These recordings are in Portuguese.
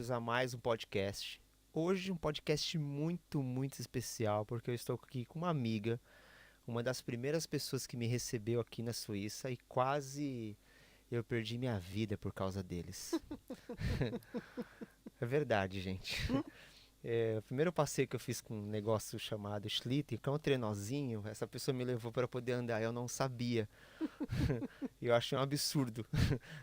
bem-vindos a mais um podcast. Hoje um podcast muito, muito especial, porque eu estou aqui com uma amiga, uma das primeiras pessoas que me recebeu aqui na Suíça e quase eu perdi minha vida por causa deles. É verdade, gente. O primeiro passeio que eu fiz com um negócio chamado Schlitten, que é um trenozinho, essa pessoa me levou para poder andar, eu não sabia. E eu achei um absurdo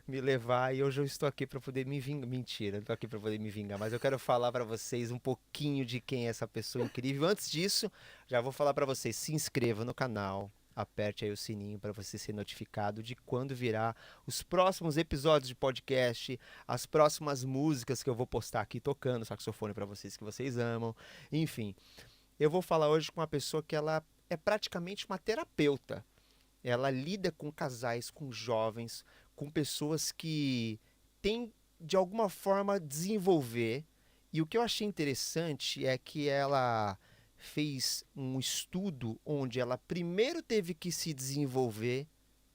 me levar e hoje eu estou aqui para poder me vingar. Mentira, não estou aqui para poder me vingar, mas eu quero falar para vocês um pouquinho de quem é essa pessoa incrível. Antes disso, já vou falar para vocês, se inscreva no canal, aperte aí o sininho para você ser notificado de quando virá os próximos episódios de podcast, as próximas músicas que eu vou postar aqui tocando saxofone para vocês que vocês amam. Enfim, eu vou falar hoje com uma pessoa que ela é praticamente uma terapeuta. Ela lida com casais, com jovens, com pessoas que têm, de alguma forma, desenvolver. E o que eu achei interessante é que ela fez um estudo onde ela primeiro teve que se desenvolver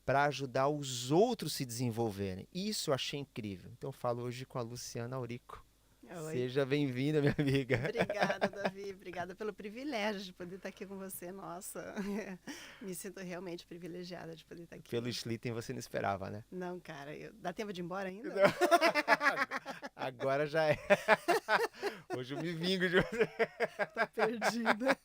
para ajudar os outros se desenvolverem. Isso eu achei incrível. Então eu falo hoje com a Luciana Aurico. Oi. Seja bem-vinda, minha amiga. Obrigada, Davi. Obrigada pelo privilégio de poder estar aqui com você. Nossa, me sinto realmente privilegiada de poder estar aqui. Pelo Schlitten você não esperava, né? Não, cara, dá tempo de ir embora ainda? Agora já é. Hoje eu me vingo de você. Tá perdida.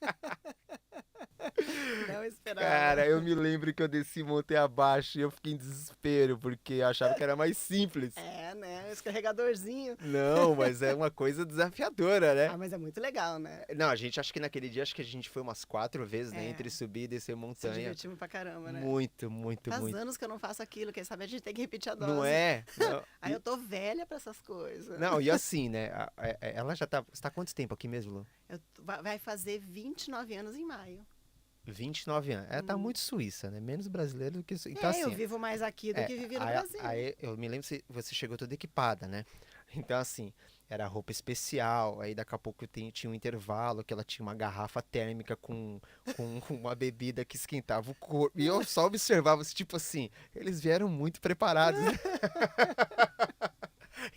Não esperava. Cara, eu me lembro que eu desci montanha abaixo e eu fiquei em desespero, porque eu achava que era mais simples. É, né? Escorregadorzinho. Não, mas é uma coisa desafiadora, né? Ah, mas é muito legal, né? Não, a gente, acho que naquele dia, acho que a gente foi umas 4 vezes, né? É. Entre subir e descer Se montanha. divertimos pra caramba, né? Muito, muito, Faz muito. anos que eu não faço aquilo, quem sabe a gente tem que repetir a dose. Não é? Não. Aí eu tô velha pra essas coisas. Não, e assim, né? Ela já tá. Você tá há quanto tempo aqui mesmo, Lu? Vai fazer 29 anos em maio. 29 anos. Ela tá muito suíça, né? Menos brasileiro do que isso. Então, Eu assim, vivo mais aqui do que vivi no Brasil. Aí eu me lembro que você chegou toda equipada, né? Então, assim, era roupa especial. Aí daqui a pouco tinha um intervalo que ela tinha uma garrafa térmica com uma bebida que esquentava o corpo. E eu só observava, tipo assim, eles vieram muito preparados, né?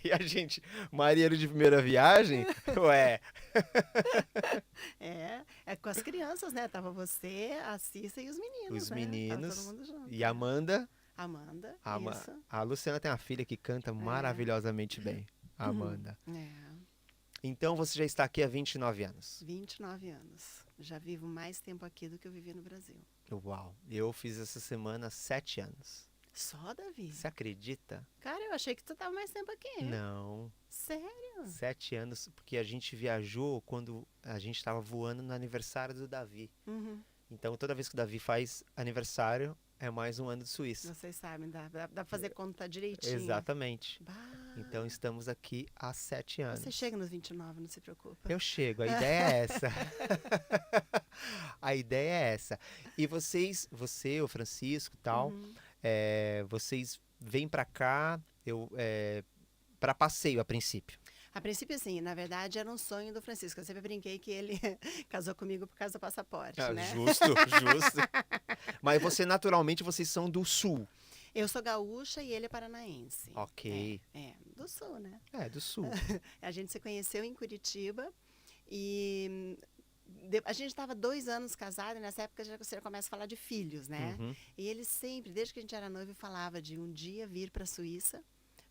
E a gente, marinheiro de primeira viagem, ué. É com as crianças, né? Tava você, a Cissa e os meninos, Os né? Tava meninos. todo mundo junto. E a Amanda. Amanda, isso. A Luciana tem uma filha que canta maravilhosamente bem. A Amanda. É, Então você já está aqui há 29 anos. 29 anos. Já vivo mais tempo aqui do que eu vivi no Brasil. Uau. Eu fiz essa semana 7 anos. Só, Davi? Você acredita? Cara, eu achei que tu tava mais tempo aqui. Não. Sério? 7 anos, porque a gente viajou quando a gente estava voando no aniversário do Davi. Uhum. Então toda vez que o Davi faz aniversário, é mais um ano de Suíça. Vocês sabem, dá pra fazer conta direitinho. Exatamente. Bah. Então estamos aqui há 7 anos. Você chega nos 29, não se preocupa. Eu chego, a ideia é essa. A ideia é essa. E você, o Francisco e tal, vocês vêm pra cá, pra passeio a princípio. A princípio, assim, na verdade, era um sonho do Francisco. Eu sempre brinquei que ele casou comigo por causa do passaporte, né? Justo, justo. Mas naturalmente, vocês são do sul. Eu sou gaúcha e ele é paranaense. Ok. Do sul, né? Do sul. A gente se conheceu em Curitiba e a gente estava 2 anos casado e nessa época você começa a falar de filhos, né? Uhum. E ele sempre, desde que a gente era noivo, falava de um dia vir para a Suíça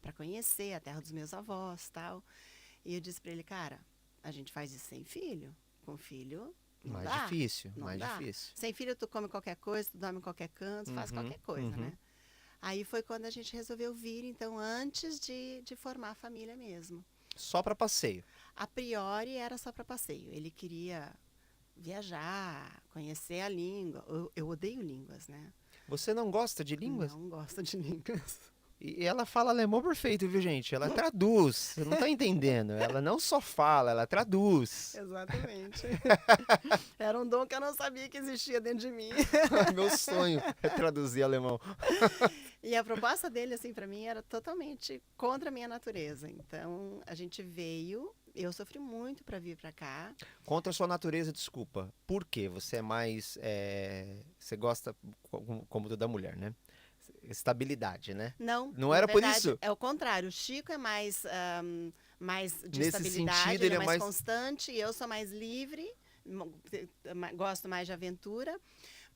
para conhecer a terra dos meus avós, tal. E eu disse para ele, cara, a gente faz isso sem filho. Com filho, não Mais dá. difícil, Não mais dá. difícil. Sem filho, tu come qualquer coisa, tu dorme em qualquer canto, faz qualquer coisa, né? Aí foi quando a gente resolveu vir, então, antes de formar a família mesmo. Só pra passeio. A priori era só para passeio. Ele queria viajar, conhecer a língua. Eu odeio línguas, né? Você não gosta de línguas? Não gosto de línguas. E ela fala alemão perfeito, viu, gente? Ela traduz. Você não tá entendendo. Ela não só fala, ela traduz. Exatamente. Era um dom que eu não sabia que existia dentro de mim. Meu sonho é traduzir alemão. E a proposta dele, assim, para mim, era totalmente contra a minha natureza. Então, a gente veio. Eu sofri muito para vir para cá. Contra a sua natureza, desculpa. Por quê? Você é mais... você gosta, como toda mulher, né? Estabilidade, né? Não Não era na por verdade, isso? É o contrário. O Chico é mais mais de Nesse estabilidade, sentido, ele ele é é mais mais. constante, eu sou mais livre, gosto mais de aventura,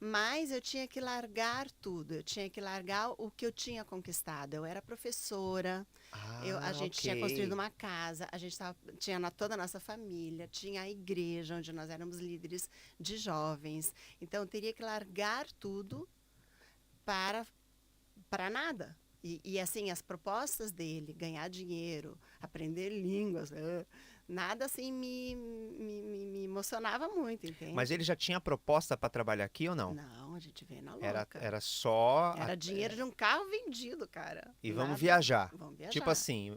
mas eu tinha que largar tudo, eu tinha que largar o que eu tinha conquistado. Eu era professora, a Ah, gente tinha construído ok. uma casa, a gente tinha toda a nossa família, tinha a igreja onde nós éramos líderes de jovens. Então, eu teria que largar tudo para, para nada. Assim, as propostas dele, ganhar dinheiro, aprender línguas, nada assim me emocionava muito, Mas entende? ele já tinha proposta para trabalhar aqui ou não? Não, a gente veio na Era, louca. era só. Era dinheiro de um carro vendido, cara. E vamos Nada. viajar. Vamos Tipo viajar. assim,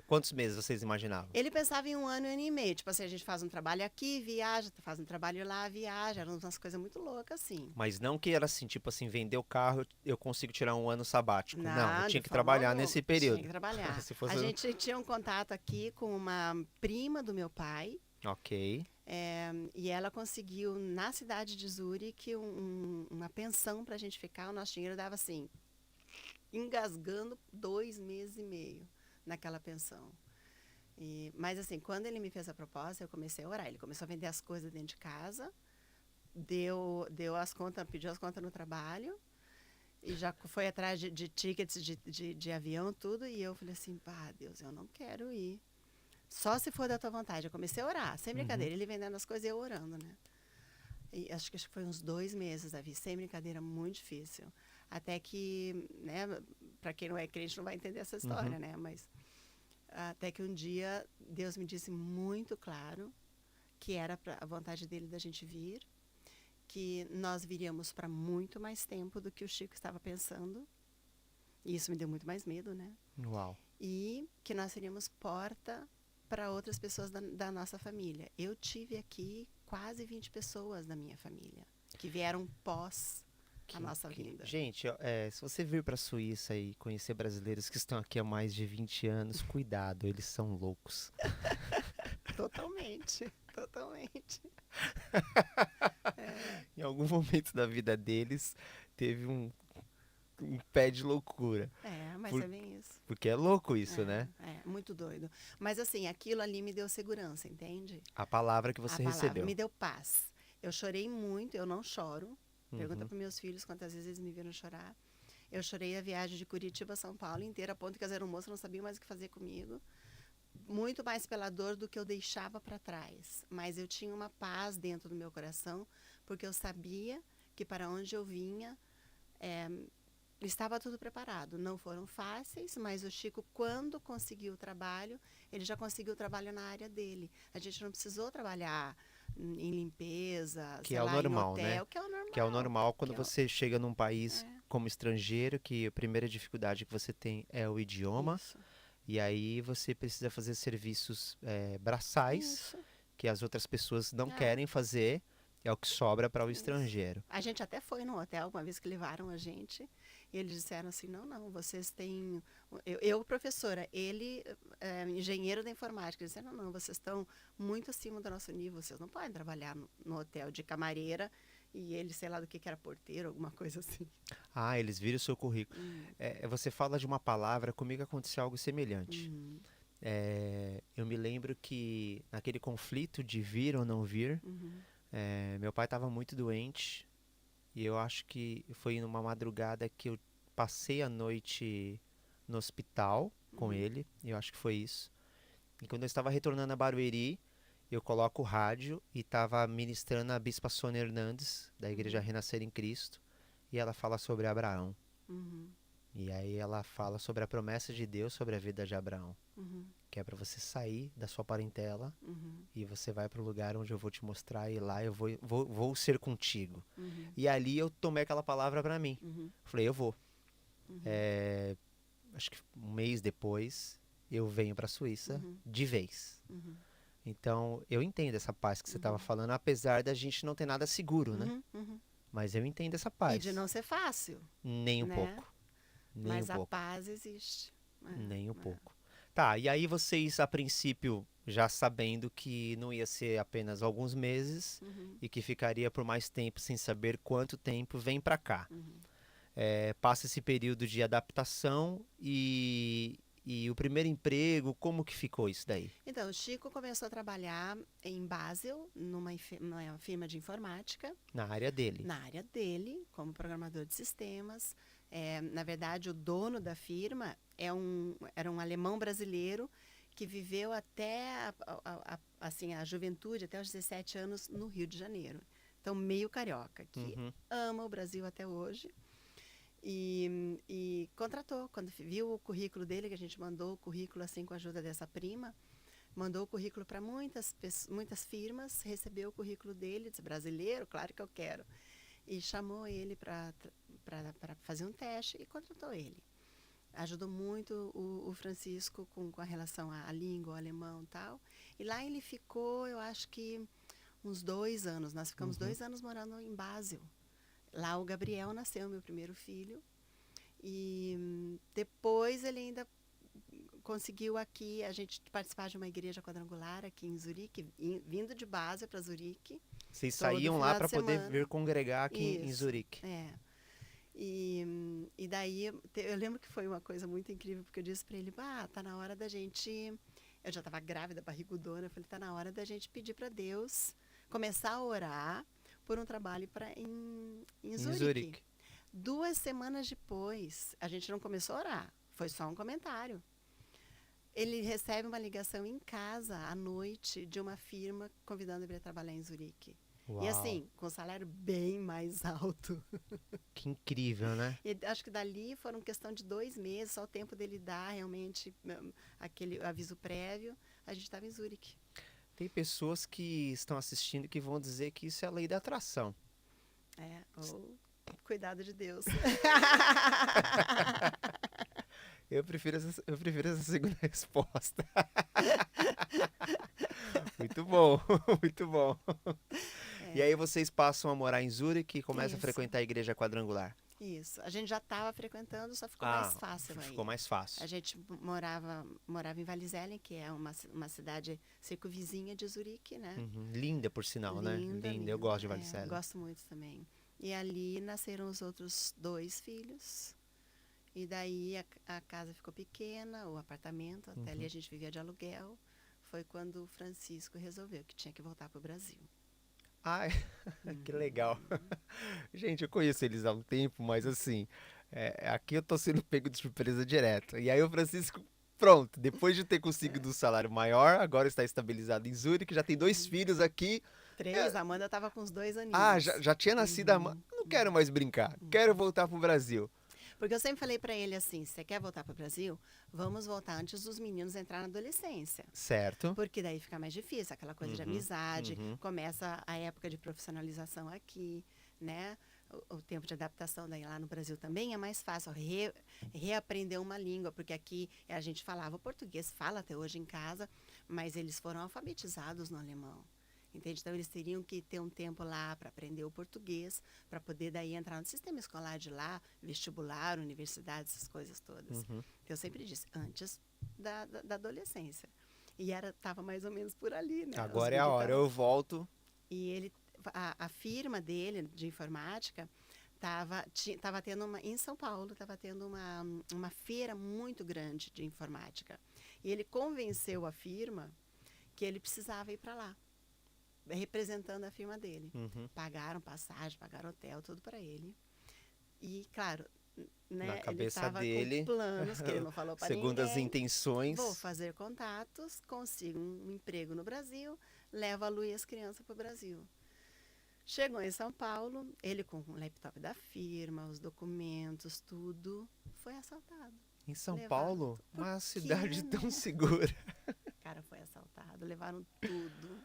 quantos meses vocês imaginavam? Ele pensava em um ano e meio. Tipo assim, a gente faz um trabalho aqui, viaja, faz um trabalho lá, viaja. Eram umas coisas muito loucas, assim. Mas não que era assim, tipo assim, vender o carro, eu consigo tirar um ano sabático. Não, eu Não, de tinha que forma trabalhar alguma. nesse Tinha que período. trabalhar. Se A fosse. gente tinha um contato aqui com uma prima do meu pai. Ok. E ela conseguiu, na cidade de Zurique, uma pensão pra gente ficar. O nosso dinheiro dava assim, engasgando 2 meses e meio naquela pensão. Mas assim, quando ele me fez a proposta, eu comecei a orar. Ele começou a vender as coisas dentro de casa, deu as contas, pediu as contas no trabalho, e já foi atrás de tickets de avião, tudo, e eu falei assim, pá, Deus, eu não quero ir. Só se for da tua vontade. Eu comecei a orar, sem Uhum. brincadeira. Ele vendendo as coisas e eu orando, né? E acho que foi uns 2 meses, Davi, sem brincadeira, muito difícil. Até que, né, para quem não é crente não vai entender essa Uhum. história, né? Mas até que um dia Deus me disse muito claro que era a vontade dele da gente vir, que nós viríamos para muito mais tempo do que o Chico estava pensando. E isso me deu muito mais medo, né? Uau. E que nós seríamos porta para outras pessoas da nossa família. Eu tive aqui quase 20 pessoas da minha família que vieram pós a nossa vinda. Gente, se você vir para a Suíça e conhecer brasileiros que estão aqui há mais de 20 anos, cuidado, eles são loucos. Totalmente, totalmente. Em algum momento da vida deles, teve um pé de loucura. Mas Por- é bem isso. porque é louco isso, né? Muito doido. Mas assim, aquilo ali me deu segurança, entende? A palavra que A você palavra recebeu. me deu paz. Eu chorei muito, eu não choro. Pergunta Uhum. para meus filhos quantas vezes eles me viram chorar. Eu chorei a viagem de Curitiba a São Paulo inteira, a ponto que as aeromoças não sabiam mais o que fazer comigo. Muito mais pela dor do que eu deixava para trás. Mas eu tinha uma paz dentro do meu coração, porque eu sabia que para onde eu vinha, estava tudo preparado. Não foram fáceis, mas o Chico, quando conseguiu o trabalho, ele já conseguiu o trabalho na área dele. A gente não precisou trabalhar em limpeza, Que sei é o lá, em normal, né? hotel, que é o Que é o normal. normal quando Que é, você chega num país é como estrangeiro, que a primeira dificuldade que você tem é o idioma, isso, e aí você precisa fazer serviços braçais, isso. que as outras pessoas não É, querem fazer, é o que sobra para o isso. estrangeiro. A gente até foi no hotel uma vez que levaram a gente e eles disseram assim, não, não, vocês têm... professora, ele engenheiro da informática, eles disseram, não, não, vocês estão muito acima do nosso nível, vocês não podem trabalhar no hotel de camareira e ele, sei lá do que era porteiro, alguma coisa assim. Ah, eles viram o seu currículo. Você fala de uma palavra, comigo aconteceu algo semelhante. Uhum, Eu me lembro que naquele conflito de vir ou não vir, uhum, meu pai estava muito doente e eu acho que foi numa madrugada que eu passei a noite no hospital com uhum, ele, eu acho que foi isso. E quando eu estava retornando a Barueri, eu coloco o rádio e estava ministrando a Bispa Sônia Hernandes, da Igreja uhum, Renascer em Cristo, e ela fala sobre Abraão. uhum, E aí ela fala sobre a promessa de Deus sobre a vida de Abraão, uhum, que é para você sair da sua parentela uhum, e você vai para o lugar onde eu vou te mostrar e lá eu vou ser contigo. uhum, E ali eu tomei aquela palavra para mim. uhum, Falei, eu vou. uhum, Acho que um mês depois eu venho para a Suíça uhum, de vez. uhum, Então eu entendo essa paz que você estava uhum, falando, apesar da gente não ter nada seguro, né? uhum, uhum. Mas eu entendo essa E de paz. não ser fácil, Nem um né? pouco. Nem um Mas a pouco. paz existe. Nem um É, é. pouco. Tá, e aí vocês, a princípio, já sabendo que não ia ser apenas alguns meses Uhum, e que ficaria por mais tempo sem saber quanto tempo, vem pra cá. uhum, Passa esse período de adaptação E o primeiro emprego, como que ficou isso daí? Então, o Chico começou a trabalhar em Basel, numa firma de informática, Na área dele. na área dele, como programador de sistemas. Na verdade, o dono da firma era um alemão brasileiro que viveu até assim, a juventude, até os 17 anos, no Rio de Janeiro. Então, meio carioca, que Uhum. ama o Brasil até hoje. E contratou, quando viu o currículo dele, que a gente mandou o currículo assim com a ajuda dessa prima, mandou o currículo para muitas firmas, recebeu o currículo dele, disse, brasileiro, claro que eu quero. E chamou ele para fazer um teste e contratou ele. Ajudou muito o Francisco com a relação à língua, ao alemão e tal. E lá ele ficou, eu acho que uns 2 anos. Nós ficamos Uhum. 2 anos morando em Basel. Lá o Gabriel nasceu, meu primeiro filho. E depois ele ainda conseguiu aqui, a gente participar de uma igreja quadrangular aqui em Zurique, vindo de Basel para Zurique, Vocês todo saíam lá final para de poder semana. vir congregar aqui em Isso, Zurique. E daí eu lembro que foi uma coisa muito incrível, porque eu disse para ele, tá na hora da gente. Eu já estava grávida, barrigudona, eu falei, tá na hora da gente pedir para Deus começar a orar por um trabalho em Em Zurique. Zurique. 2 semanas depois, a gente não começou a orar, foi só um comentário. Ele recebe uma ligação em casa à noite de uma firma convidando ele a trabalhar em Zurique. Uau, E assim, com um salário bem mais alto. que incrível, né? E acho que dali foram questão de 2 meses, só o tempo dele dar realmente aquele aviso prévio. A gente estava em Zurique. Tem pessoas que estão assistindo que vão dizer que isso é a lei da atração. Ou cuidado de Deus. Eu prefiro essa segunda resposta. Muito bom, muito bom. E aí vocês passam a morar em Zurique e começam a Isso. frequentar a igreja quadrangular. Isso. A gente já estava frequentando, só ficou mais fácil aí. Ficou mais fácil. A gente morava em Wallisellen, que é uma cidade circunvizinha de Zurique, né? Uhum. Linda, por sinal, né? Linda, Linda, eu gosto de linda. Wallisellen. Gosto muito também. E ali nasceram os outros 2 filhos. E daí a casa ficou pequena, o apartamento, até ali a gente vivia de aluguel. Foi quando o Francisco resolveu que tinha que voltar para o Brasil. Ai, que legal. Gente, eu conheço eles há um tempo, mas assim, aqui eu tô sendo pego de surpresa direto. E aí o Francisco, pronto, depois de ter conseguido um salário maior, agora está estabilizado em Zurique, já tem 2 filhos aqui. 3, a Amanda estava com uns 2 aninhos. Ah, já tinha nascido a mãe. Não quero mais brincar, quero voltar pro Brasil. Porque eu sempre falei para ele assim, você quer voltar para o Brasil? Vamos voltar antes dos meninos entrar na adolescência. Certo. Porque daí fica mais difícil, aquela coisa de amizade, uhum. começa a época de profissionalização aqui, né? O tempo de adaptação daí lá no Brasil também é mais fácil, reaprender uma língua, porque aqui a gente falava o português, fala até hoje em casa, mas eles foram alfabetizados no alemão. Entende? Então, eles teriam que ter um tempo lá para aprender o português, para poder daí entrar no sistema escolar de lá, vestibular, universidade, essas coisas todas. Uhum. Eu sempre disse, antes da adolescência. E estava mais ou menos por ali, né? Agora é a hora, eu volto. E a firma dele, de informática, estava tendo em São Paulo, estava tendo uma feira muito grande de informática. E ele convenceu a firma que ele precisava ir para lá, representando a firma dele. Uhum. Pagaram passagem, pagaram hotel, tudo para ele. E, claro, né, Na cabeça ele estava dele, com planos que ele não falou para ninguém. segundo as intenções. Vou fazer contatos, consigo um emprego no Brasil, levo a Lu e as crianças para o Brasil. Chegou em São Paulo, ele com o laptop da firma, os documentos, tudo, foi assaltado. Em São Levado Paulo, por uma quê, cidade né? tão segura. O cara foi assaltado, levaram tudo,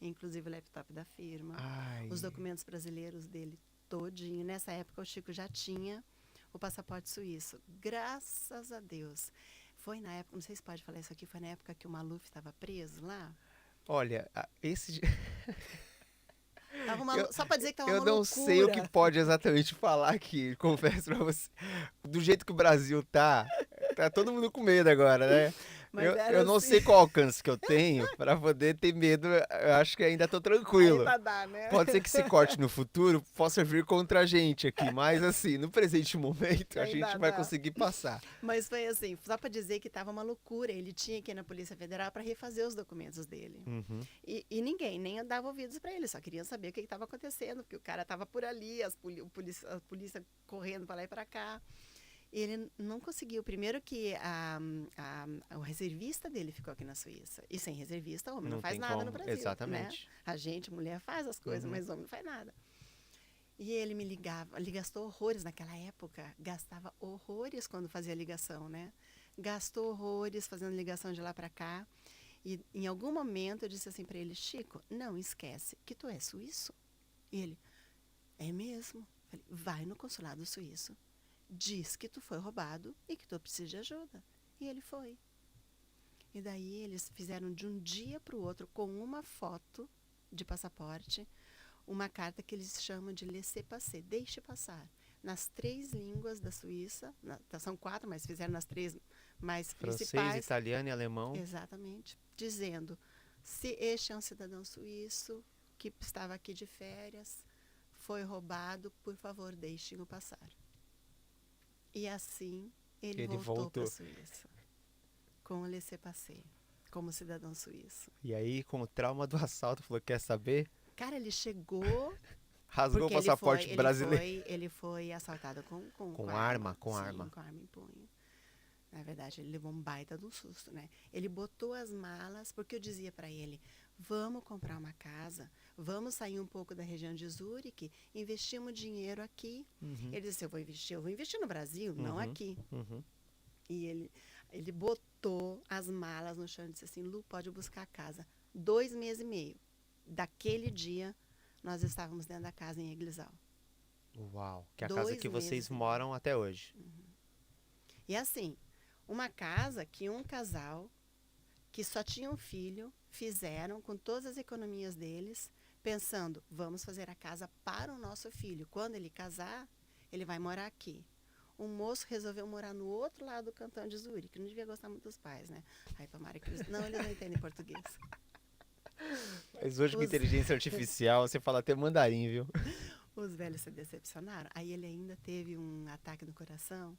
inclusive o laptop da firma, Ai. os documentos brasileiros dele todinho. Nessa época o Chico já tinha o passaporte suíço, graças a Deus. Foi na época, não sei se pode falar isso aqui, foi na época que o Maluf estava preso lá. Olha, esse. Só para dizer que estava Eu uma não loucura. sei o que pode exatamente falar aqui, confesso pra você. Do jeito que o Brasil tá todo mundo com medo agora, né? Mas Eu era não assim. sei qual alcance que eu tenho para poder ter medo. Eu acho que ainda tô tranquilo. Ainda dá, né? Pode ser que esse corte no futuro possa vir contra a gente aqui, mas assim, no presente momento a gente Ainda vai dá. conseguir passar. Mas foi assim, só para dizer que estava uma loucura. Ele tinha que ir na Polícia Federal para refazer os documentos dele. Uhum. E ninguém nem dava ouvidos para ele, só queriam saber o que estava acontecendo, porque o cara estava por ali, a polícia correndo para lá e para cá. E ele não conseguiu. Primeiro que o reservista dele ficou aqui na Suíça. E sem reservista, homem não Não faz tem nada no como, Brasil, né? exatamente. A gente, mulher, faz as coisas, Uhum. mas homem não faz nada. E ele me ligava, ele gastou horrores naquela época, gastava horrores quando fazia ligação, né? Gastou horrores fazendo ligação de lá para cá. E em algum momento eu disse assim para ele, Chico, não esquece que tu é suíço. E ele, é mesmo? Falei, vai no consulado suíço, diz que tu foi roubado e que tu precisa de ajuda. E ele foi. E daí eles fizeram de um dia para o outro, com uma foto de passaporte, uma carta que eles chamam de laissez-passer, deixe passar, nas 3 línguas da Suíça, são 4, mas fizeram nas 3 mais Francês, principais, italiano e alemão. exatamente, dizendo, se este é um cidadão suíço que estava aqui de férias, foi roubado, por favor, deixem-o passar. E assim ele voltou para a Suíça, com o laissez-passer, como cidadão suíço. E aí, com o trauma do assalto, falou: quer saber? Cara, ele chegou. Rasgou o Porque passaporte brasileiro. ele foi assaltado com arma, com sim, arma. com arma em punho. Na verdade, ele levou um baita de um susto, né? Ele botou as malas, porque eu dizia para ele, vamos comprar uma casa, vamos sair um pouco da região de Zurique, investimos dinheiro aqui. Uhum. Ele disse, eu vou investir no Brasil, não aqui. Uhum. E ele botou as malas no chão e disse assim, Lu, pode buscar a casa. 2 meses e meio. Daquele dia, nós estávamos dentro da casa em Eglisau. Uau, que é a 2 casa que vocês meses e moram até hoje. E assim, uma casa que um casal que só tinha um filho fizeram com todas as economias deles, pensando, vamos fazer a casa para o nosso filho. Quando ele casar, ele vai morar aqui. O moço resolveu morar no outro lado do cantão de Zurique. Não devia gostar muito dos pais, né? Aí tomara que eles... Não, eles não entendem português. Mas hoje com Os, inteligência artificial, você fala até mandarim, viu? os velhos se decepcionaram. Aí ele ainda teve um ataque no coração.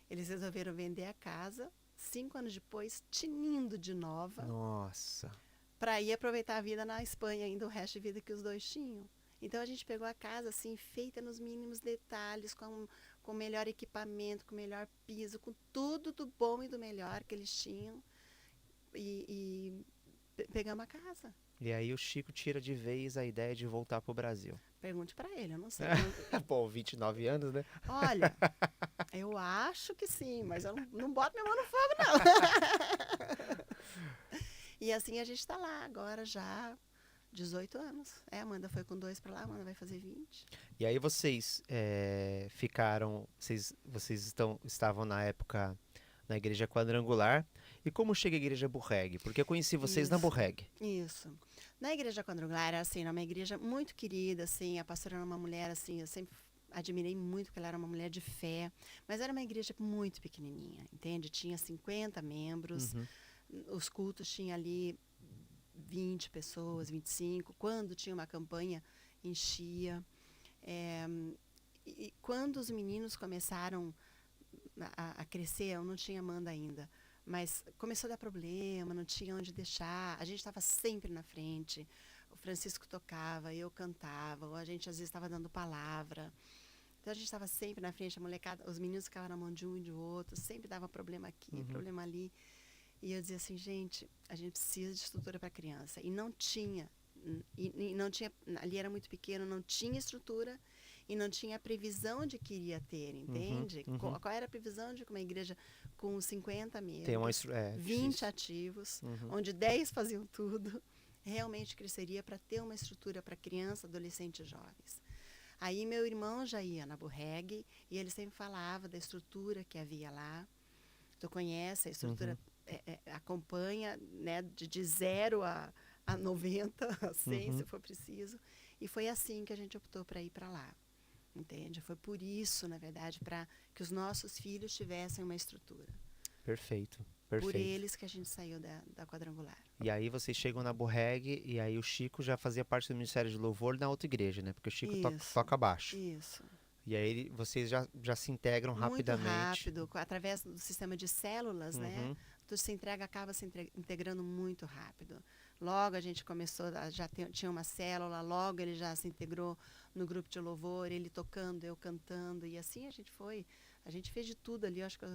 Eles resolveram vender a casa, 5 anos depois, tinindo de nova, Nossa. para ir aproveitar a vida na Espanha, ainda o resto de vida que os dois tinham. Então a gente pegou a casa assim, feita nos mínimos detalhes, com o melhor equipamento, com o melhor piso, com tudo do bom e do melhor que eles tinham. E pegamos a casa. E aí o Chico tira de vez a ideia de voltar pro Brasil. Pergunte para ele, eu não sei. Pô, 29 anos, né? Olha, eu acho que sim, mas eu não boto minha mão no fogo, não. E assim a gente está lá agora já 18 anos. A Amanda foi com 2 para lá, a Amanda vai fazer 20. E aí vocês ficaram, vocês estavam na época na igreja quadrangular. E como chega a igreja Burreg? Porque eu conheci vocês na Isso. Burreg. Isso. Na igreja quadrangular, era assim, era uma igreja muito querida, assim, a pastora era uma mulher, assim, eu sempre admirei muito porque ela era uma mulher de fé, mas era uma igreja muito pequenininha, entende? Tinha 50 membros, os cultos tinham ali 20 pessoas, 25, quando tinha uma campanha, enchia. E quando os meninos começaram a crescer, eu não tinha Amanda ainda, mas começou a dar problema, não tinha onde deixar, a gente estava sempre na frente, o Francisco tocava, eu cantava, ou a gente às vezes estava dando palavra, então a gente estava sempre na frente, a molecada, os meninos ficavam na mão de um e de outro, sempre dava problema aqui, problema ali, e eu dizia assim, gente, a gente precisa de estrutura para criança, e não tinha, ali era muito pequeno, não tinha estrutura, e não tinha a previsão de que iria ter, entende? Qual era a previsão de que uma igreja com 50 membros, 20 ativos, onde 10 faziam tudo, realmente cresceria para ter uma estrutura para criança, adolescente e jovens. Aí meu irmão já ia na Burreg e ele sempre falava da estrutura que havia lá. Tu conhece, a estrutura acompanha, né, de 0 a 90, a 100, se for preciso. E foi assim que a gente optou para ir para lá. Entende? Foi por isso, na verdade, para que os nossos filhos tivessem uma estrutura. Perfeito, Por perfeito. eles que a gente saiu da quadrangular. E aí vocês chegam na Borreg e aí o Chico já fazia parte do Ministério de Louvor na outra igreja, né? Porque o Chico Isso, toca baixo. isso. E aí vocês já se integram Muito rapidamente. rápido, através do sistema de células, né? Uhum. Tu se entrega, acaba se integrando muito rápido. Logo a gente começou, tinha uma célula, logo ele já se integrou no grupo de louvor, ele tocando, eu cantando, e assim a gente foi. A gente fez de tudo ali, eu acho que,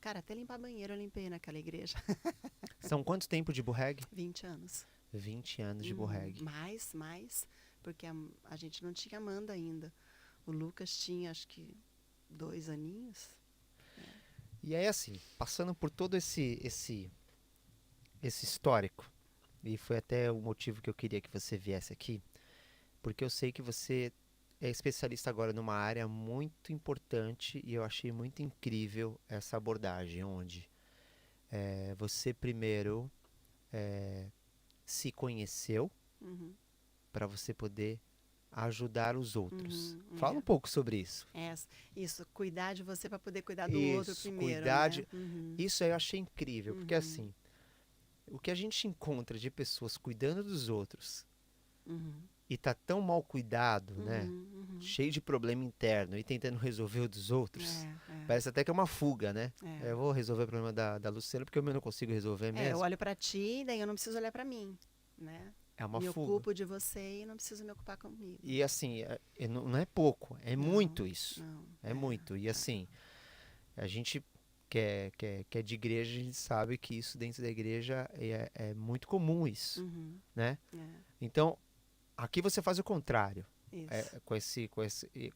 cara, até limpar banheiro eu limpei naquela igreja. São quanto tempo de Borreg? 20 anos. 20 anos de Borreg. Mais, porque a gente não tinha Amanda ainda. O Lucas tinha, acho que, 2 aninhos. E aí assim, passando por todo esse histórico, e foi até o motivo que eu queria que você viesse aqui, porque eu sei que você é especialista agora numa área muito importante e eu achei muito incrível essa abordagem, onde você primeiro se conheceu Uhum, para você poder ajudar os outros. uhum, Fala um pouco sobre isso. é. Isso, cuidar de você para poder cuidar do outro Isso, primeiro, cuidar né? de. Uhum, Isso aí eu achei incrível, porque uhum, assim, o que a gente encontra de pessoas cuidando dos outros uhum, e tá tão mal cuidado, né? uhum, uhum. Cheio de problema interno e tentando resolver o dos outros, É, parece até que é uma fuga, né? é. Eu vou resolver o problema da Luciana porque o meu não consigo resolver Eu mesmo. olho para ti, daí eu não preciso olhar para mim, né? É uma Me fuga. ocupo de você e não preciso me ocupar comigo. E assim, não é pouco, é Não, muito isso. não. É muito. E assim, a gente que é de igreja, a gente sabe que isso dentro da igreja é muito comum isso, Uhum, né? é, Então, aqui você faz o contrário. isso, Com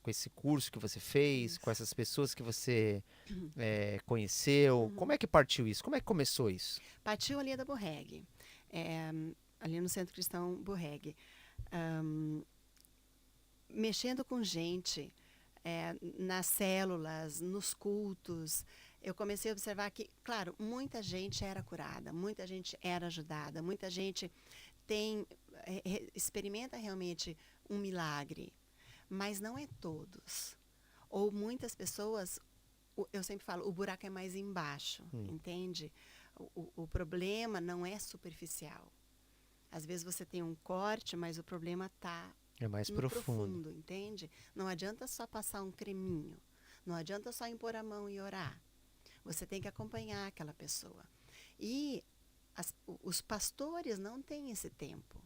esse curso que você fez, com isso. essas pessoas que você conheceu, como Uhum. é que partiu isso? Como é que começou isso? Partiu ali da Borreg, é, ali no Centro Cristão Borreg. Ahn, Mexendo com gente, nas células, nos cultos, eu comecei a observar que, claro, muita gente era curada, muita gente era ajudada, muita gente experimenta realmente um milagre, mas não é todos. Ou muitas pessoas, eu sempre falo, o buraco é mais embaixo, Hum, entende? O problema não é superficial. Às vezes você tem um corte, mas o problema está é mais no profundo. profundo, entende? Não adianta só passar um creminho. Não adianta só impor a mão e orar. Você tem que acompanhar aquela pessoa. E os pastores não têm esse tempo.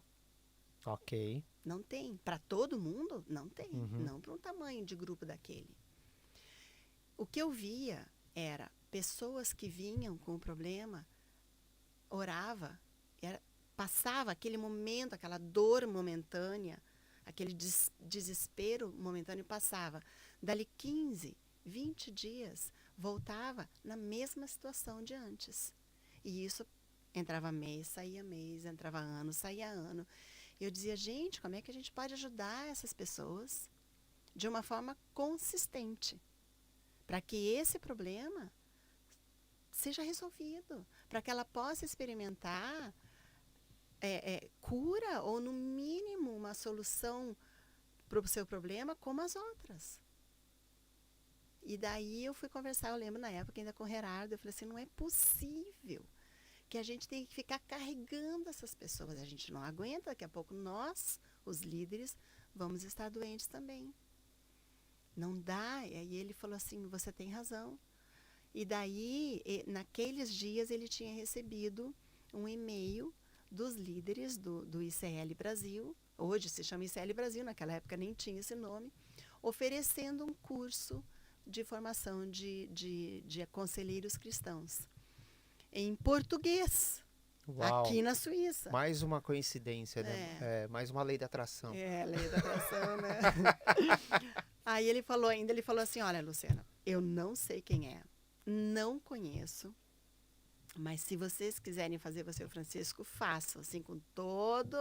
Ok. Não tem. Para todo mundo, não tem. Uhum. Não para um tamanho de grupo daquele. O que eu via era pessoas que vinham com o problema, orava, passava aquele momento, aquela dor momentânea, aquele desespero momentâneo passava. Dali 15, 20 dias, voltava na mesma situação de antes. E isso entrava mês, entrava ano, saía ano. E eu dizia, gente, como é que a gente pode ajudar essas pessoas de uma forma consistente? Para que esse problema seja resolvido. Para que ela possa experimentar cura ou, no mínimo, uma solução para o seu problema como as outras. E daí eu fui conversar, eu lembro na época ainda com o Gerardo, eu falei assim, não é possível que a gente tenha que ficar carregando essas pessoas. A gente não aguenta, daqui a pouco nós, os líderes, vamos estar doentes também. Não dá. E aí ele falou assim, você tem razão. E daí, naqueles dias, ele tinha recebido um e-mail dos líderes do ICL Brasil, hoje se chama ICL Brasil, naquela época nem tinha esse nome, oferecendo um curso de formação de conselheiros cristãos, em português, Uau. aqui na Suíça. Mais uma coincidência, né? Mais uma lei da atração. Lei da atração, né? Aí ele falou assim, olha, Luciana, eu não sei quem é, não conheço, mas se vocês quiserem fazer você e o Francisco, façam, assim, com todo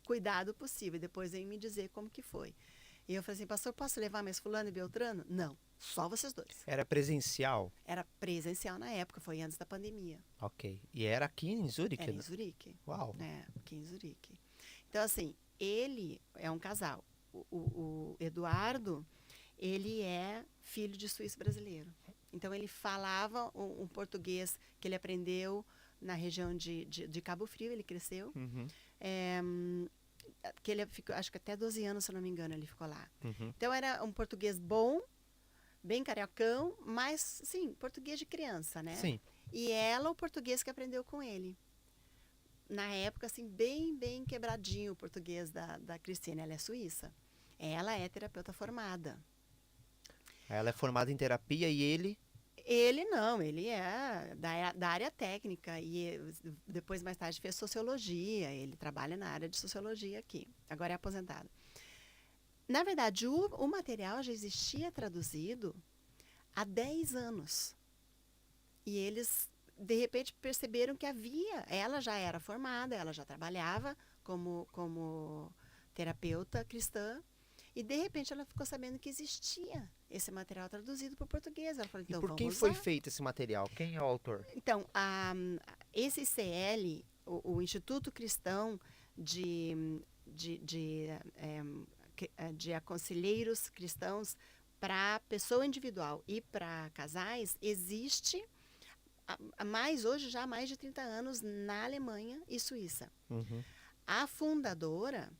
cuidado possível. Depois vem me dizer como que foi. E eu falei assim, pastor, posso levar mais fulano e Beltrano? Não, só vocês dois. Era presencial? Era presencial na época, foi antes da pandemia. Ok. E era aqui em Zurique? Era em Zurique. Uau. Aqui em Zurique. Então, assim, ele é um casal. O Eduardo, ele é filho de suíço brasileiro. Então, ele falava um português que ele aprendeu na região de Cabo Frio, ele cresceu. Uhum. É, que ele ficou, acho que até 12 anos, se eu não me engano, ele ficou lá. Uhum. Então, era um português bom, bem cariocão, mas, sim, português de criança, né? Sim. E ela, o português que aprendeu com ele. Na época, assim, bem quebradinho o português da Cristina. Ela é suíça. Ela é terapeuta formada. Ela é formada em terapia e ele... Ele não, ele é da área técnica e depois, mais tarde, fez sociologia. Ele trabalha na área de sociologia aqui. Agora é aposentado. Na verdade, o material já existia traduzido há 10 anos. E eles, de repente, perceberam que ela já era formada, ela já trabalhava como terapeuta cristã, e de repente ela ficou sabendo que existia esse material traduzido para o português. Ela falou, E então por vamos quem usar. foi feito esse material? Quem é o autor? Então, esse ICL, o Instituto Cristão de Aconselheiros Cristãos para pessoa individual e para casais, existe hoje já há mais de 30 anos na Alemanha e Suíça. Uhum. A fundadora,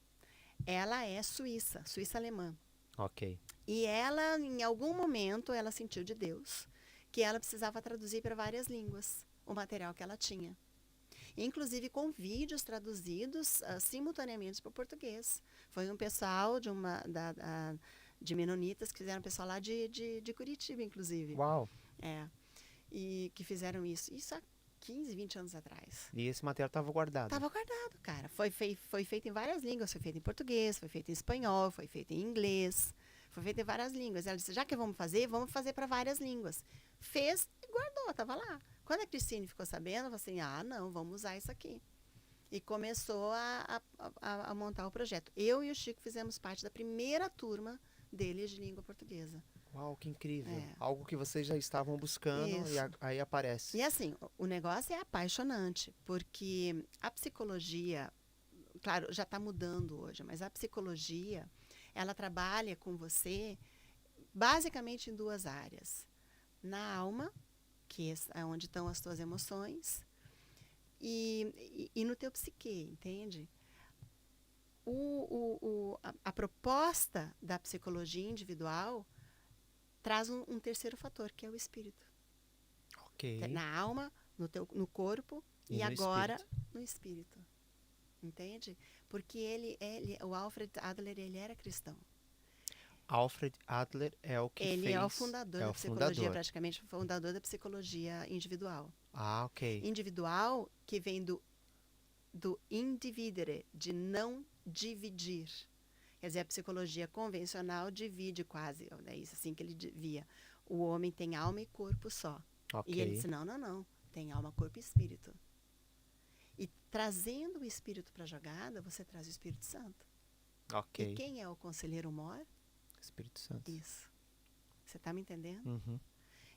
ela é suíça-alemã. Ok. E ela, em algum momento, ela sentiu de Deus que ela precisava traduzir para várias línguas o material que ela tinha. Inclusive com vídeos traduzidos simultaneamente para o português. Foi um pessoal de menonitas que fizeram, pessoal lá de Curitiba, inclusive. Uau. É. E que fizeram isso. Isso há 15, 20 anos atrás. E esse material estava guardado? Estava guardado, cara. Foi feito em várias línguas. Foi feito em português, foi feito em espanhol, foi feito em inglês. Foi feito em várias línguas. Ela disse, já que vamos fazer para várias línguas. Fez e guardou, estava lá. Quando a Cristine ficou sabendo, ela falou assim, não, vamos usar isso aqui. E começou a montar o projeto. Eu e o Chico fizemos parte da primeira turma deles de língua portuguesa. Uau, que incrível. É. Algo que vocês já estavam buscando e aí aparece. E assim, o negócio é apaixonante, porque a psicologia, claro, já está mudando hoje, mas a psicologia, ela trabalha com você basicamente em duas áreas. Na alma, que é onde estão as tuas emoções, e no teu psique, entende? A proposta da psicologia individual traz um terceiro fator, que é o espírito. Ok. Na alma, no corpo e no agora espírito. no espírito. Entende? Porque o Alfred Adler, ele era cristão. Alfred Adler é o que ele fez... é o fundador da psicologia, praticamente o fundador da psicologia individual. Ah, ok. Individual que vem do individere, de não dividir. Quer dizer, a psicologia convencional divide quase, é isso assim que ele via. O homem tem alma e corpo só. Ok. E ele disse, não, tem alma, corpo e espírito. E trazendo o espírito para a jogada, você traz o Espírito Santo. Ok. E quem é o conselheiro mor? Espírito Santo. Isso. Você está me entendendo? Uhum.